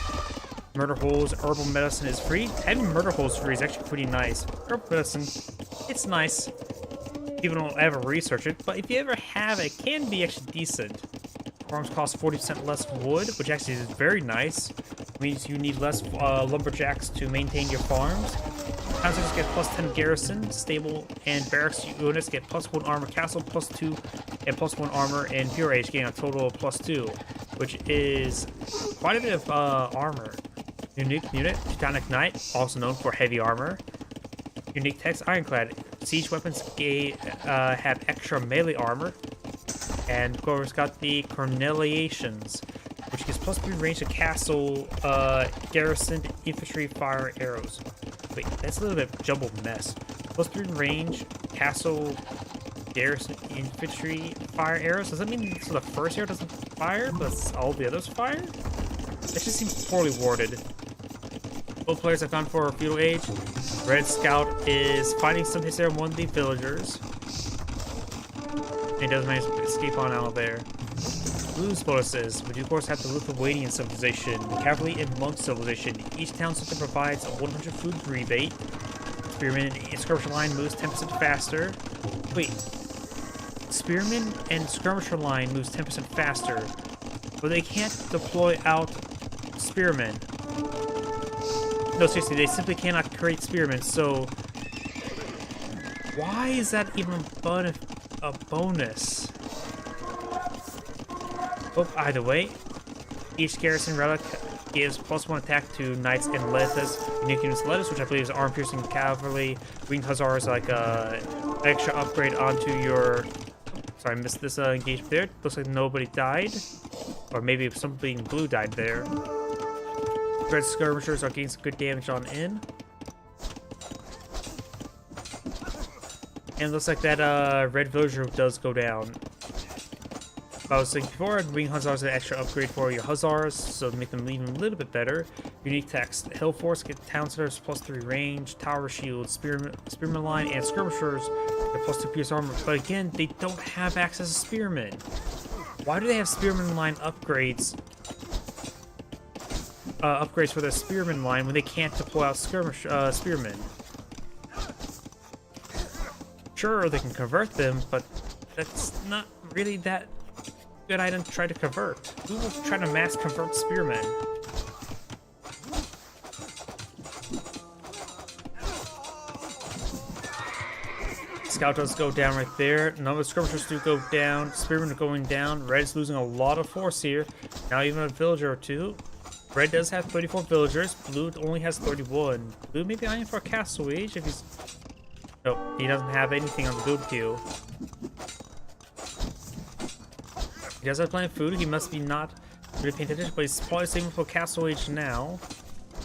[SPEAKER 1] Murder holes, herbal medicine is free. Having murder holes free is actually pretty nice. Herbal medicine, it's nice. People don't ever research it, but if you ever have it, it can be actually decent. Farms cost 40% less wood, which actually is very nice. It means you need less lumberjacks to maintain your farms. Councils get +10 garrison, stable, and barracks units get +1 armor, castle +2, and +1 armor, and pure age getting a total of +2, which is quite a bit of armor. Unique unit, Teutonic Knight, also known for heavy armor. Unique text, Ironclad. Siege weapons have extra melee armor. And of course got the Corneliations, which gives +3 range to castle, garrisoned infantry fire arrows. Wait, that's a little bit of a jumbled mess. +3 range, castle, garrison infantry fire arrows. Does that mean so the first arrow doesn't fire, but all the others fire? That just seems poorly worded. Both players have gone for Feudal Age. Red Scout is finding some hits there on one of the villagers. He does manage to escape on out of there. Blues bonuses. We do of course have the Lithuanian civilization, the Cavalry and Monk civilization. Each town center provides a 100 food rebate. Spearman and Skirmisher line moves 10% faster. Wait. Spearman and Skirmisher line moves 10% faster, but they can't deploy out Spearmen. No, seriously, they simply cannot create Spearmen, so why is that even a bonus? Oh, either way, each garrison relic gives +1 attack to knights and lettuce. Unique units lettuce, which I believe is arm-piercing cavalry. Winged hussars like extra upgrade onto your. Sorry, I missed this engagement there. Looks like nobody died, or maybe something blue died there. Red skirmishers are getting some good damage on in. And it looks like that red villager does go down. I was saying before, winged hussars are an extra upgrade for your hussars, so to make them even a little bit better. Unique text: Hill Force get town centers +3 range, tower shield, spearman line, and skirmishers get +2 pierce armor. But again, they don't have access to spearmen. Why do they have spearman line upgrades? Upgrades for their spearman line when they can't deploy out spearmen. Sure, they can convert them, but that's not really that good item to try to convert. Who will try to mass convert spearmen? Scout does go down right there. None of the skirmishers do go down. Spearmen are going down. Red's losing a lot of force here. Now even a villager or two. Red does have 34 villagers. Blue only has 31. Blue may be eyeing for a castle age if he's... Nope, he doesn't have anything on the build queue. He does have plenty of food. He must be not really paying attention, but he's probably saving for castle age now.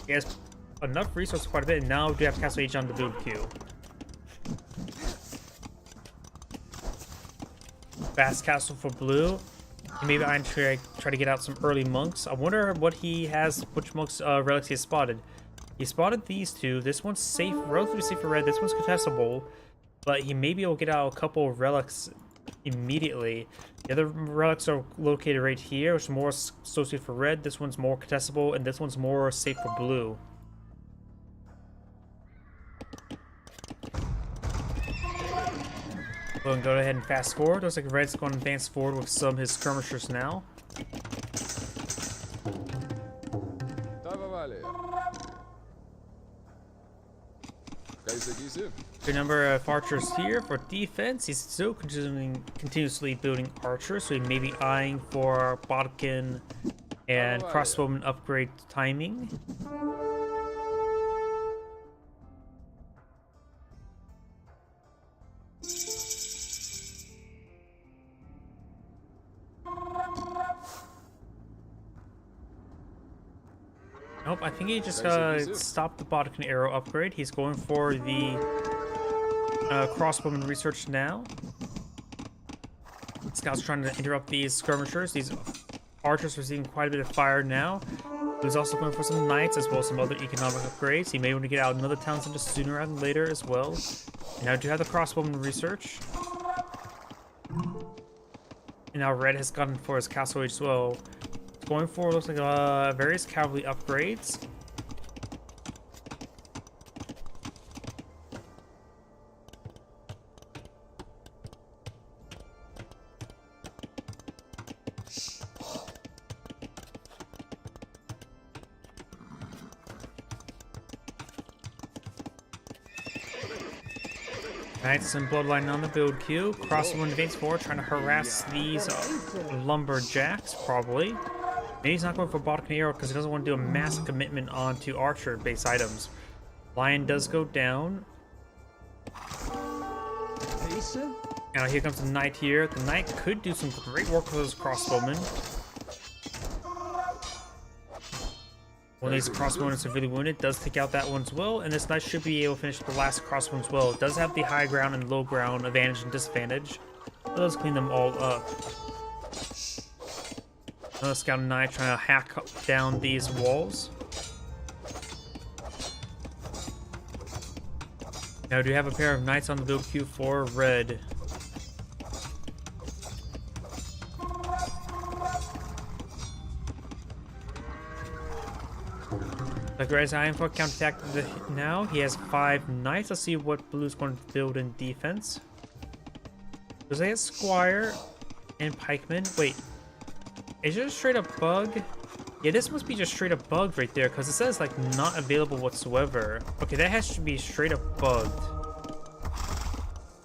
[SPEAKER 1] He has enough resources quite a bit, and now we do have castle age on the build queue. Fast castle for blue. Maybe I'm try to get out some early monks. I wonder what he has, which monks relics he has spotted. He spotted these two. This one's safe, relatively safe for red. This one's contestable, but he may be able to get out a couple of relics immediately. The other relics are located right here, which is more associated for red. This one's more contestable, and this one's more safe for blue. Go ahead and fast forward. Looks like red's going to advance forward with some of his skirmishers now. Good number of archers here for defense. He's still continuously building archers, so he may be eyeing for bodkin and crossbowman upgrade timing. Nope, I think he just stopped the bodkin arrow upgrade. He's going for the crossbowman research now. Scout's trying to interrupt these skirmishers. These archers are receiving quite a bit of fire now. He's also going for some knights as well as some other economic upgrades. He may want to get out another town center sooner rather than later as well. And now I do have the crossbowman research. And now red has gotten for his castle age as well. Going forward, looks like various cavalry upgrades. Knights and Bloodline on the build queue. Crossbowman advance forward, trying to harass these lumberjacks, probably. Maybe he's not going for bodkin arrow because he doesn't want to do a massive commitment onto archer-based items. Lion does go down. Now here comes the knight here. The knight could do some great work with those crossbowmen. One of these crossbowmen is severely wounded, does take out that one as well, and this knight should be able to finish the last crossbow as well. It does have the high ground and low ground advantage and disadvantage. Let's clean them all up. Another scout and knight trying to hack down these walls. Now, do you have a pair of knights on the build queue for red? Like Red's Iron for counterattack now. He has 5 knights. Let's see what Blue's going to build in defense. Does they have Squire and Pikeman? Wait, is it a straight up bug? Yeah, this must be just straight up bugged right there because it says like not available whatsoever. Okay, that has to be straight up bugged.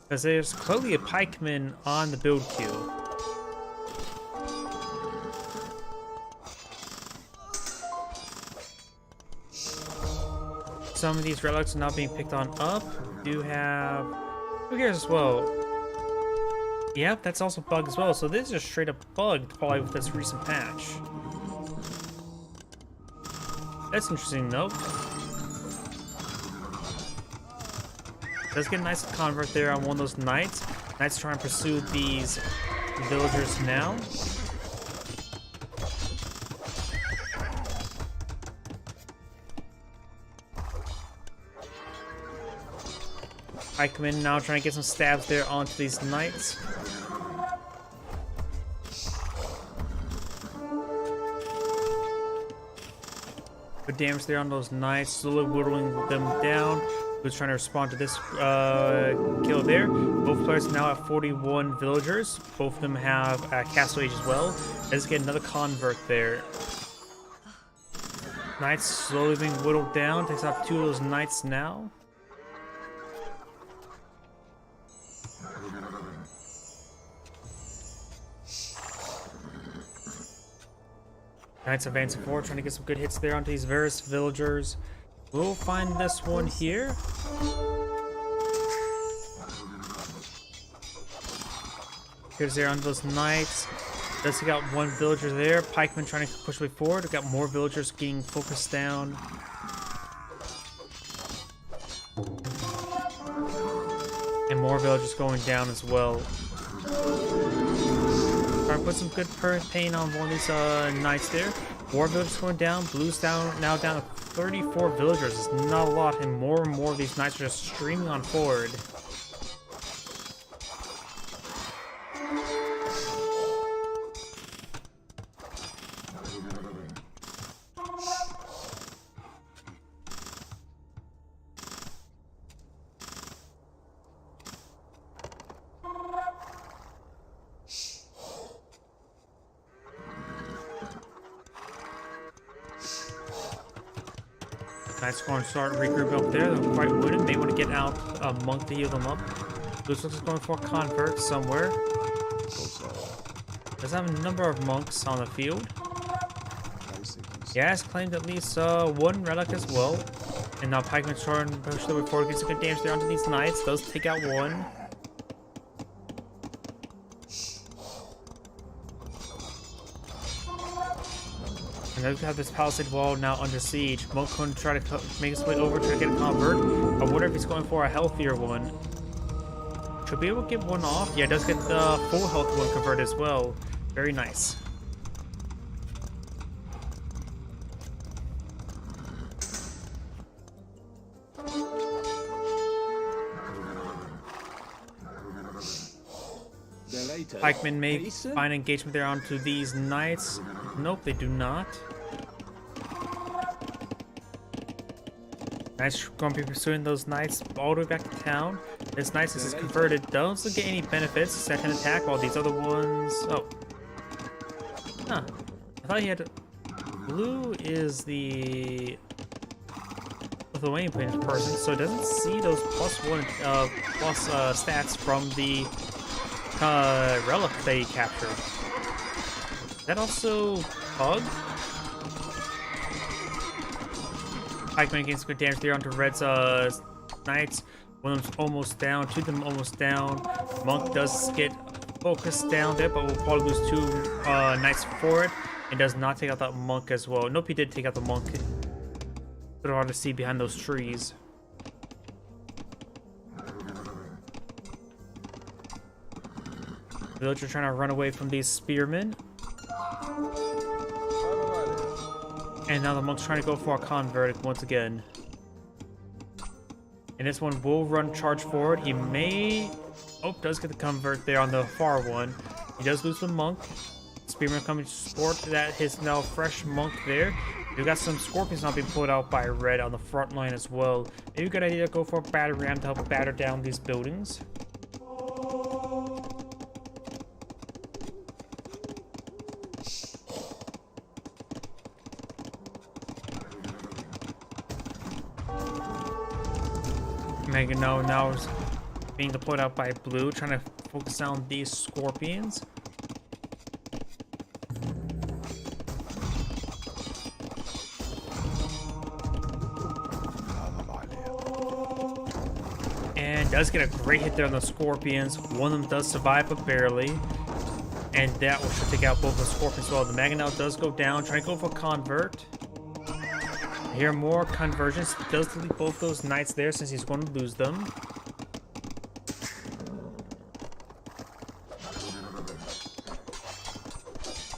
[SPEAKER 1] Because there's clearly a Pikeman on the build queue. Some of these relics are not being picked on up. We do have who cares as well. Yep, that's also bugged as well. So this is just straight up bugged probably with this recent patch. That's interesting note. Does get a nice convert there on one of those knights. Knights trying to pursue these villagers now. Pikeman now trying to get some stabs there onto these knights. Good damage there on those knights, slowly whittling them down. Who's trying to respond to this kill there? Both players now have 41 villagers. Both of them have Castle Age as well. Let's get another convert there. Knights slowly being whittled down. Takes out 2 of those knights now. Knights advancing forward, trying to get some good hits there onto these various villagers. We'll find this one here. Here's there on those knights. Does take out 1 villager there. Pikeman trying to push way forward. We've got more villagers getting focused down. And more villagers going down as well. Trying to put some good pain on one of these knights there. 4 villagers going down. Blue's down now down to 34 villagers. It's not a lot, and more of these knights are just streaming on forward. Knights going to start regrouping up there. They're quite wounded. May want to get out a monk to heal them up. This looks like going for a convert somewhere. Does have a number of monks on the field. Yeah, has claimed at least 1 relic as well. And now Pikeman's trying to push the way forward, gets some good damage there onto these knights. Does take out 1. And then we have this palisade wall now under siege. Monk going to try to make his way over, try to get a convert. I wonder if he's going for a healthier one. Should be able to get 1 off. Yeah, it does get the full health one converted as well. Very nice. Pikemen may find engagement there onto these knights. Nope, they do not. Knights going to be pursuing those knights all the way back to town. This knight is converted, doesn't get any benefits. Second attack, while these other ones. Oh. Huh. I thought he had. Blue is the Lithuanian person, so it doesn't see those +1 stats from the relic they captured. Is that also bug? Pikeman gains good damage there onto Red's knights. One of them's almost down, 2 of them almost down. Monk does get focused down there, but will probably lose 2 knights for it. And does not take out that monk as well. Nope, he did take out the monk. Bit hard to see behind those trees. Villager trying to run away from these spearmen. And now the monk's trying to go for a convert once again. And this one will run charge forward. He may... Oh, does get the convert there on the far one. He does lose the monk. Spearman coming to support that his now fresh monk there. You got some Scorpions now being pulled out by Red on the front line as well. Maybe a good idea to go for a batter ram to help batter down these buildings. Mega now is being deployed out by Blue, trying to focus on these Scorpions. And does get a great hit there on the Scorpions. One of them does survive, but barely. And that should take out both the Scorpions as well. The Mega now does go down, trying to go for Convert. Here, more conversions. Does delete both those Knights there since he's going to lose them.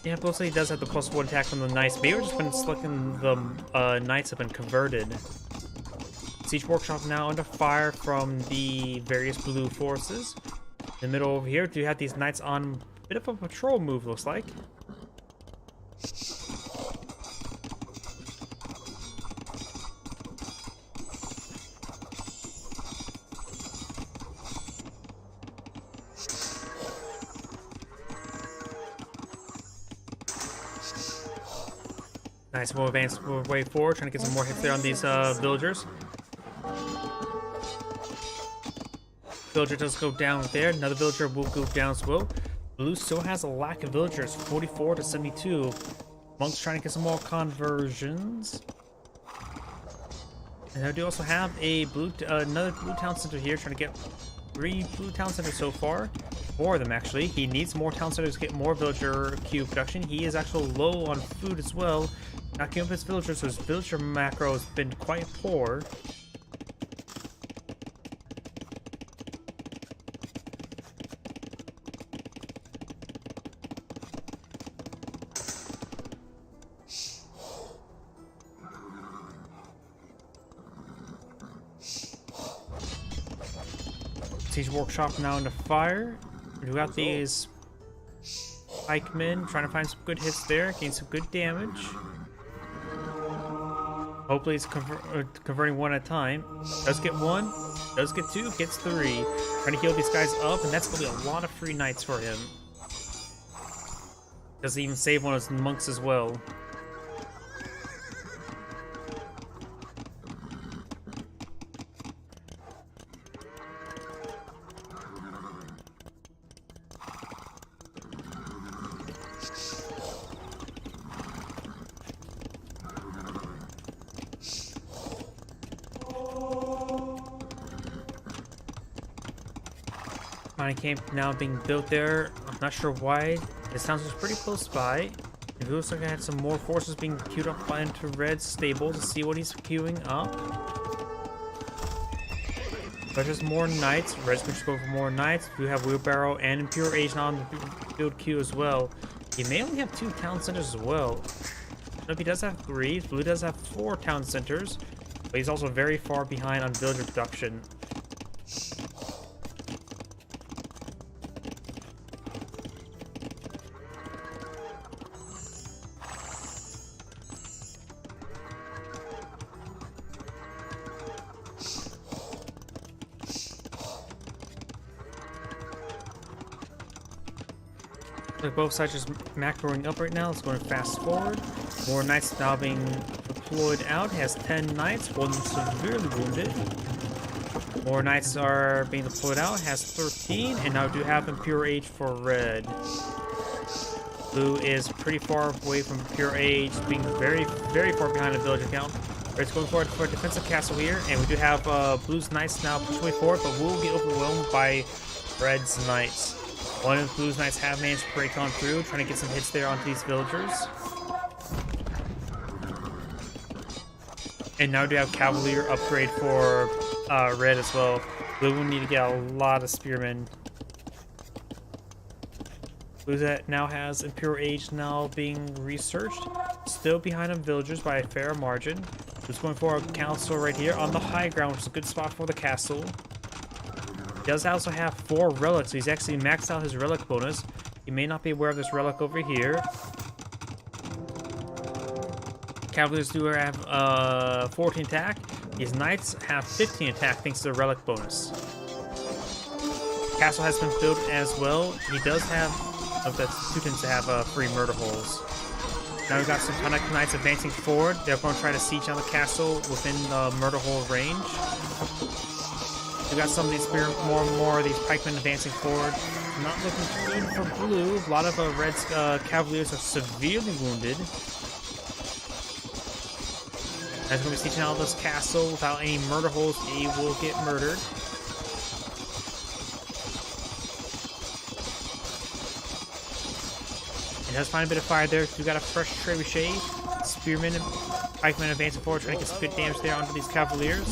[SPEAKER 1] Yeah, it looks like he does have the +1 attack from the Knights. Maybe we're just been selecting the Knights have been converted. Siege Workshop now under fire from the various blue forces. In the middle over here, do you have these Knights on a bit of a patrol move, looks like. Nice, we'll advance way forward, trying to get some more hits there on these villagers. Villager does go down there. Another villager will go down as well. Blue still has a lack of villagers, 44 to 72. Monk's trying to get some more conversions. And I do also have a another blue town center here, trying to get 3 blue town centers so far. 4 of them actually. He needs more town centers to get more villager queue production. He is actually low on food as well. Not keeping up his villagers, so his villager macro has been quite poor. Siege Workshop now into fire. We got these pikemen trying to find some good hits there, gain some good damage. Hopefully it's converting one at a time. Does get 1, does get 2, gets 3. Trying to heal these guys up, and that's going to be a lot of free Knights for him. Does even save one of his monks as well. Mining camp now being built there. I'm not sure why. It sounds like it's pretty close by. It looks like I had some more forces being queued up into Red's stable to see what he's queuing up. But there's more Knights. Red's going to go for more Knights. We have Wheelbarrow and Imperial Age now on the build queue as well. He may only have 2 town centers as well. Nope, he does have 3. Blue does have 4 town centers. But he's also very far behind on villager production. Both sides just macroing up right now. Let's go and fast forward. More Knights now being deployed out. Has 10 Knights, 1 severely wounded. More Knights are being deployed out. Has 13, and now do have Imperial Age for Red. Blue is pretty far away from Imperial Age, being very, very far behind the villager count. Red's going forward for a defensive castle here, and we do have Blue's Knights now pushing forward, but will be overwhelmed by Red's Knights. One of Blue's Knights have managed to break on through, trying to get some hits there onto these villagers. And now we do have Cavalier upgrade for Red as well. Blue will need to get a lot of spearmen. Blue that now has Imperial Age now being researched. Still behind on villagers by a fair margin. Just going for a council right here on the high ground, which is a good spot for the castle. He does also have 4 relics, so he's actually maxed out his relic bonus. You may not be aware of this relic over here. Cavaliers do have 14 attack. These Knights have 15 attack thanks to the relic bonus. Castle has been filled as well. He does have, that's 2 tends to have free murder holes. Now we've got some Tonic Knights advancing forward. They're going to try to siege on the castle within the murder hole range. We've got some of these more and more of these pikemen advancing forward. Not looking good for blue. A lot of red Cavaliers are severely wounded. As we're going to be sieging out this castle without any murder holes, he will get murdered. It does find a bit of fire there. We've got a fresh trebuchet. Spearmen and pikemen advancing forward, trying to get some good damage there onto these Cavaliers.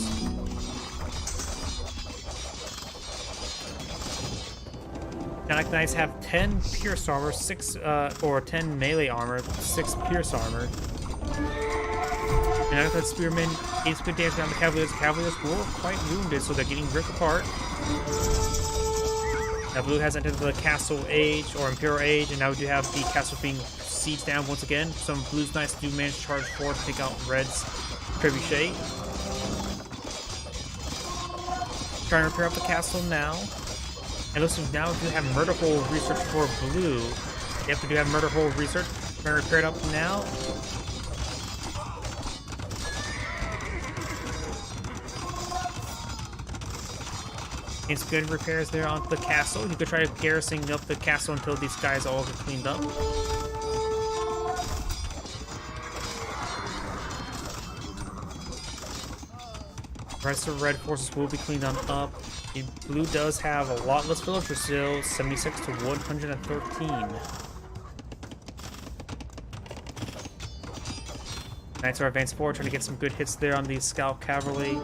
[SPEAKER 1] Tonic Knights have 10 pierce armor, 10 melee armor, 6 pierce armor. And after that Spearman gains good damage down the Cavaliers. The Cavaliers were quite wounded, so they're getting ripped apart. Now blue has entered the castle age, or imperial age, and now we do have the castle being sieged down once again. Some blue's Knights do manage to charge forward to take out red's trebuchet. Trying to repair up the castle now. And looks like now we do have murder hole research for blue. Yep, we do have murder hole research. Trying to repair it up now. It's good repairs there on the castle. You could try garrisoning up the castle until these guys all get cleaned up. The rest of the red forces will be cleaned on up. The blue does have a lot less villagers still, 76 to 113. Knights are advanced forward, trying to get some good hits there on the Scout Cavalry.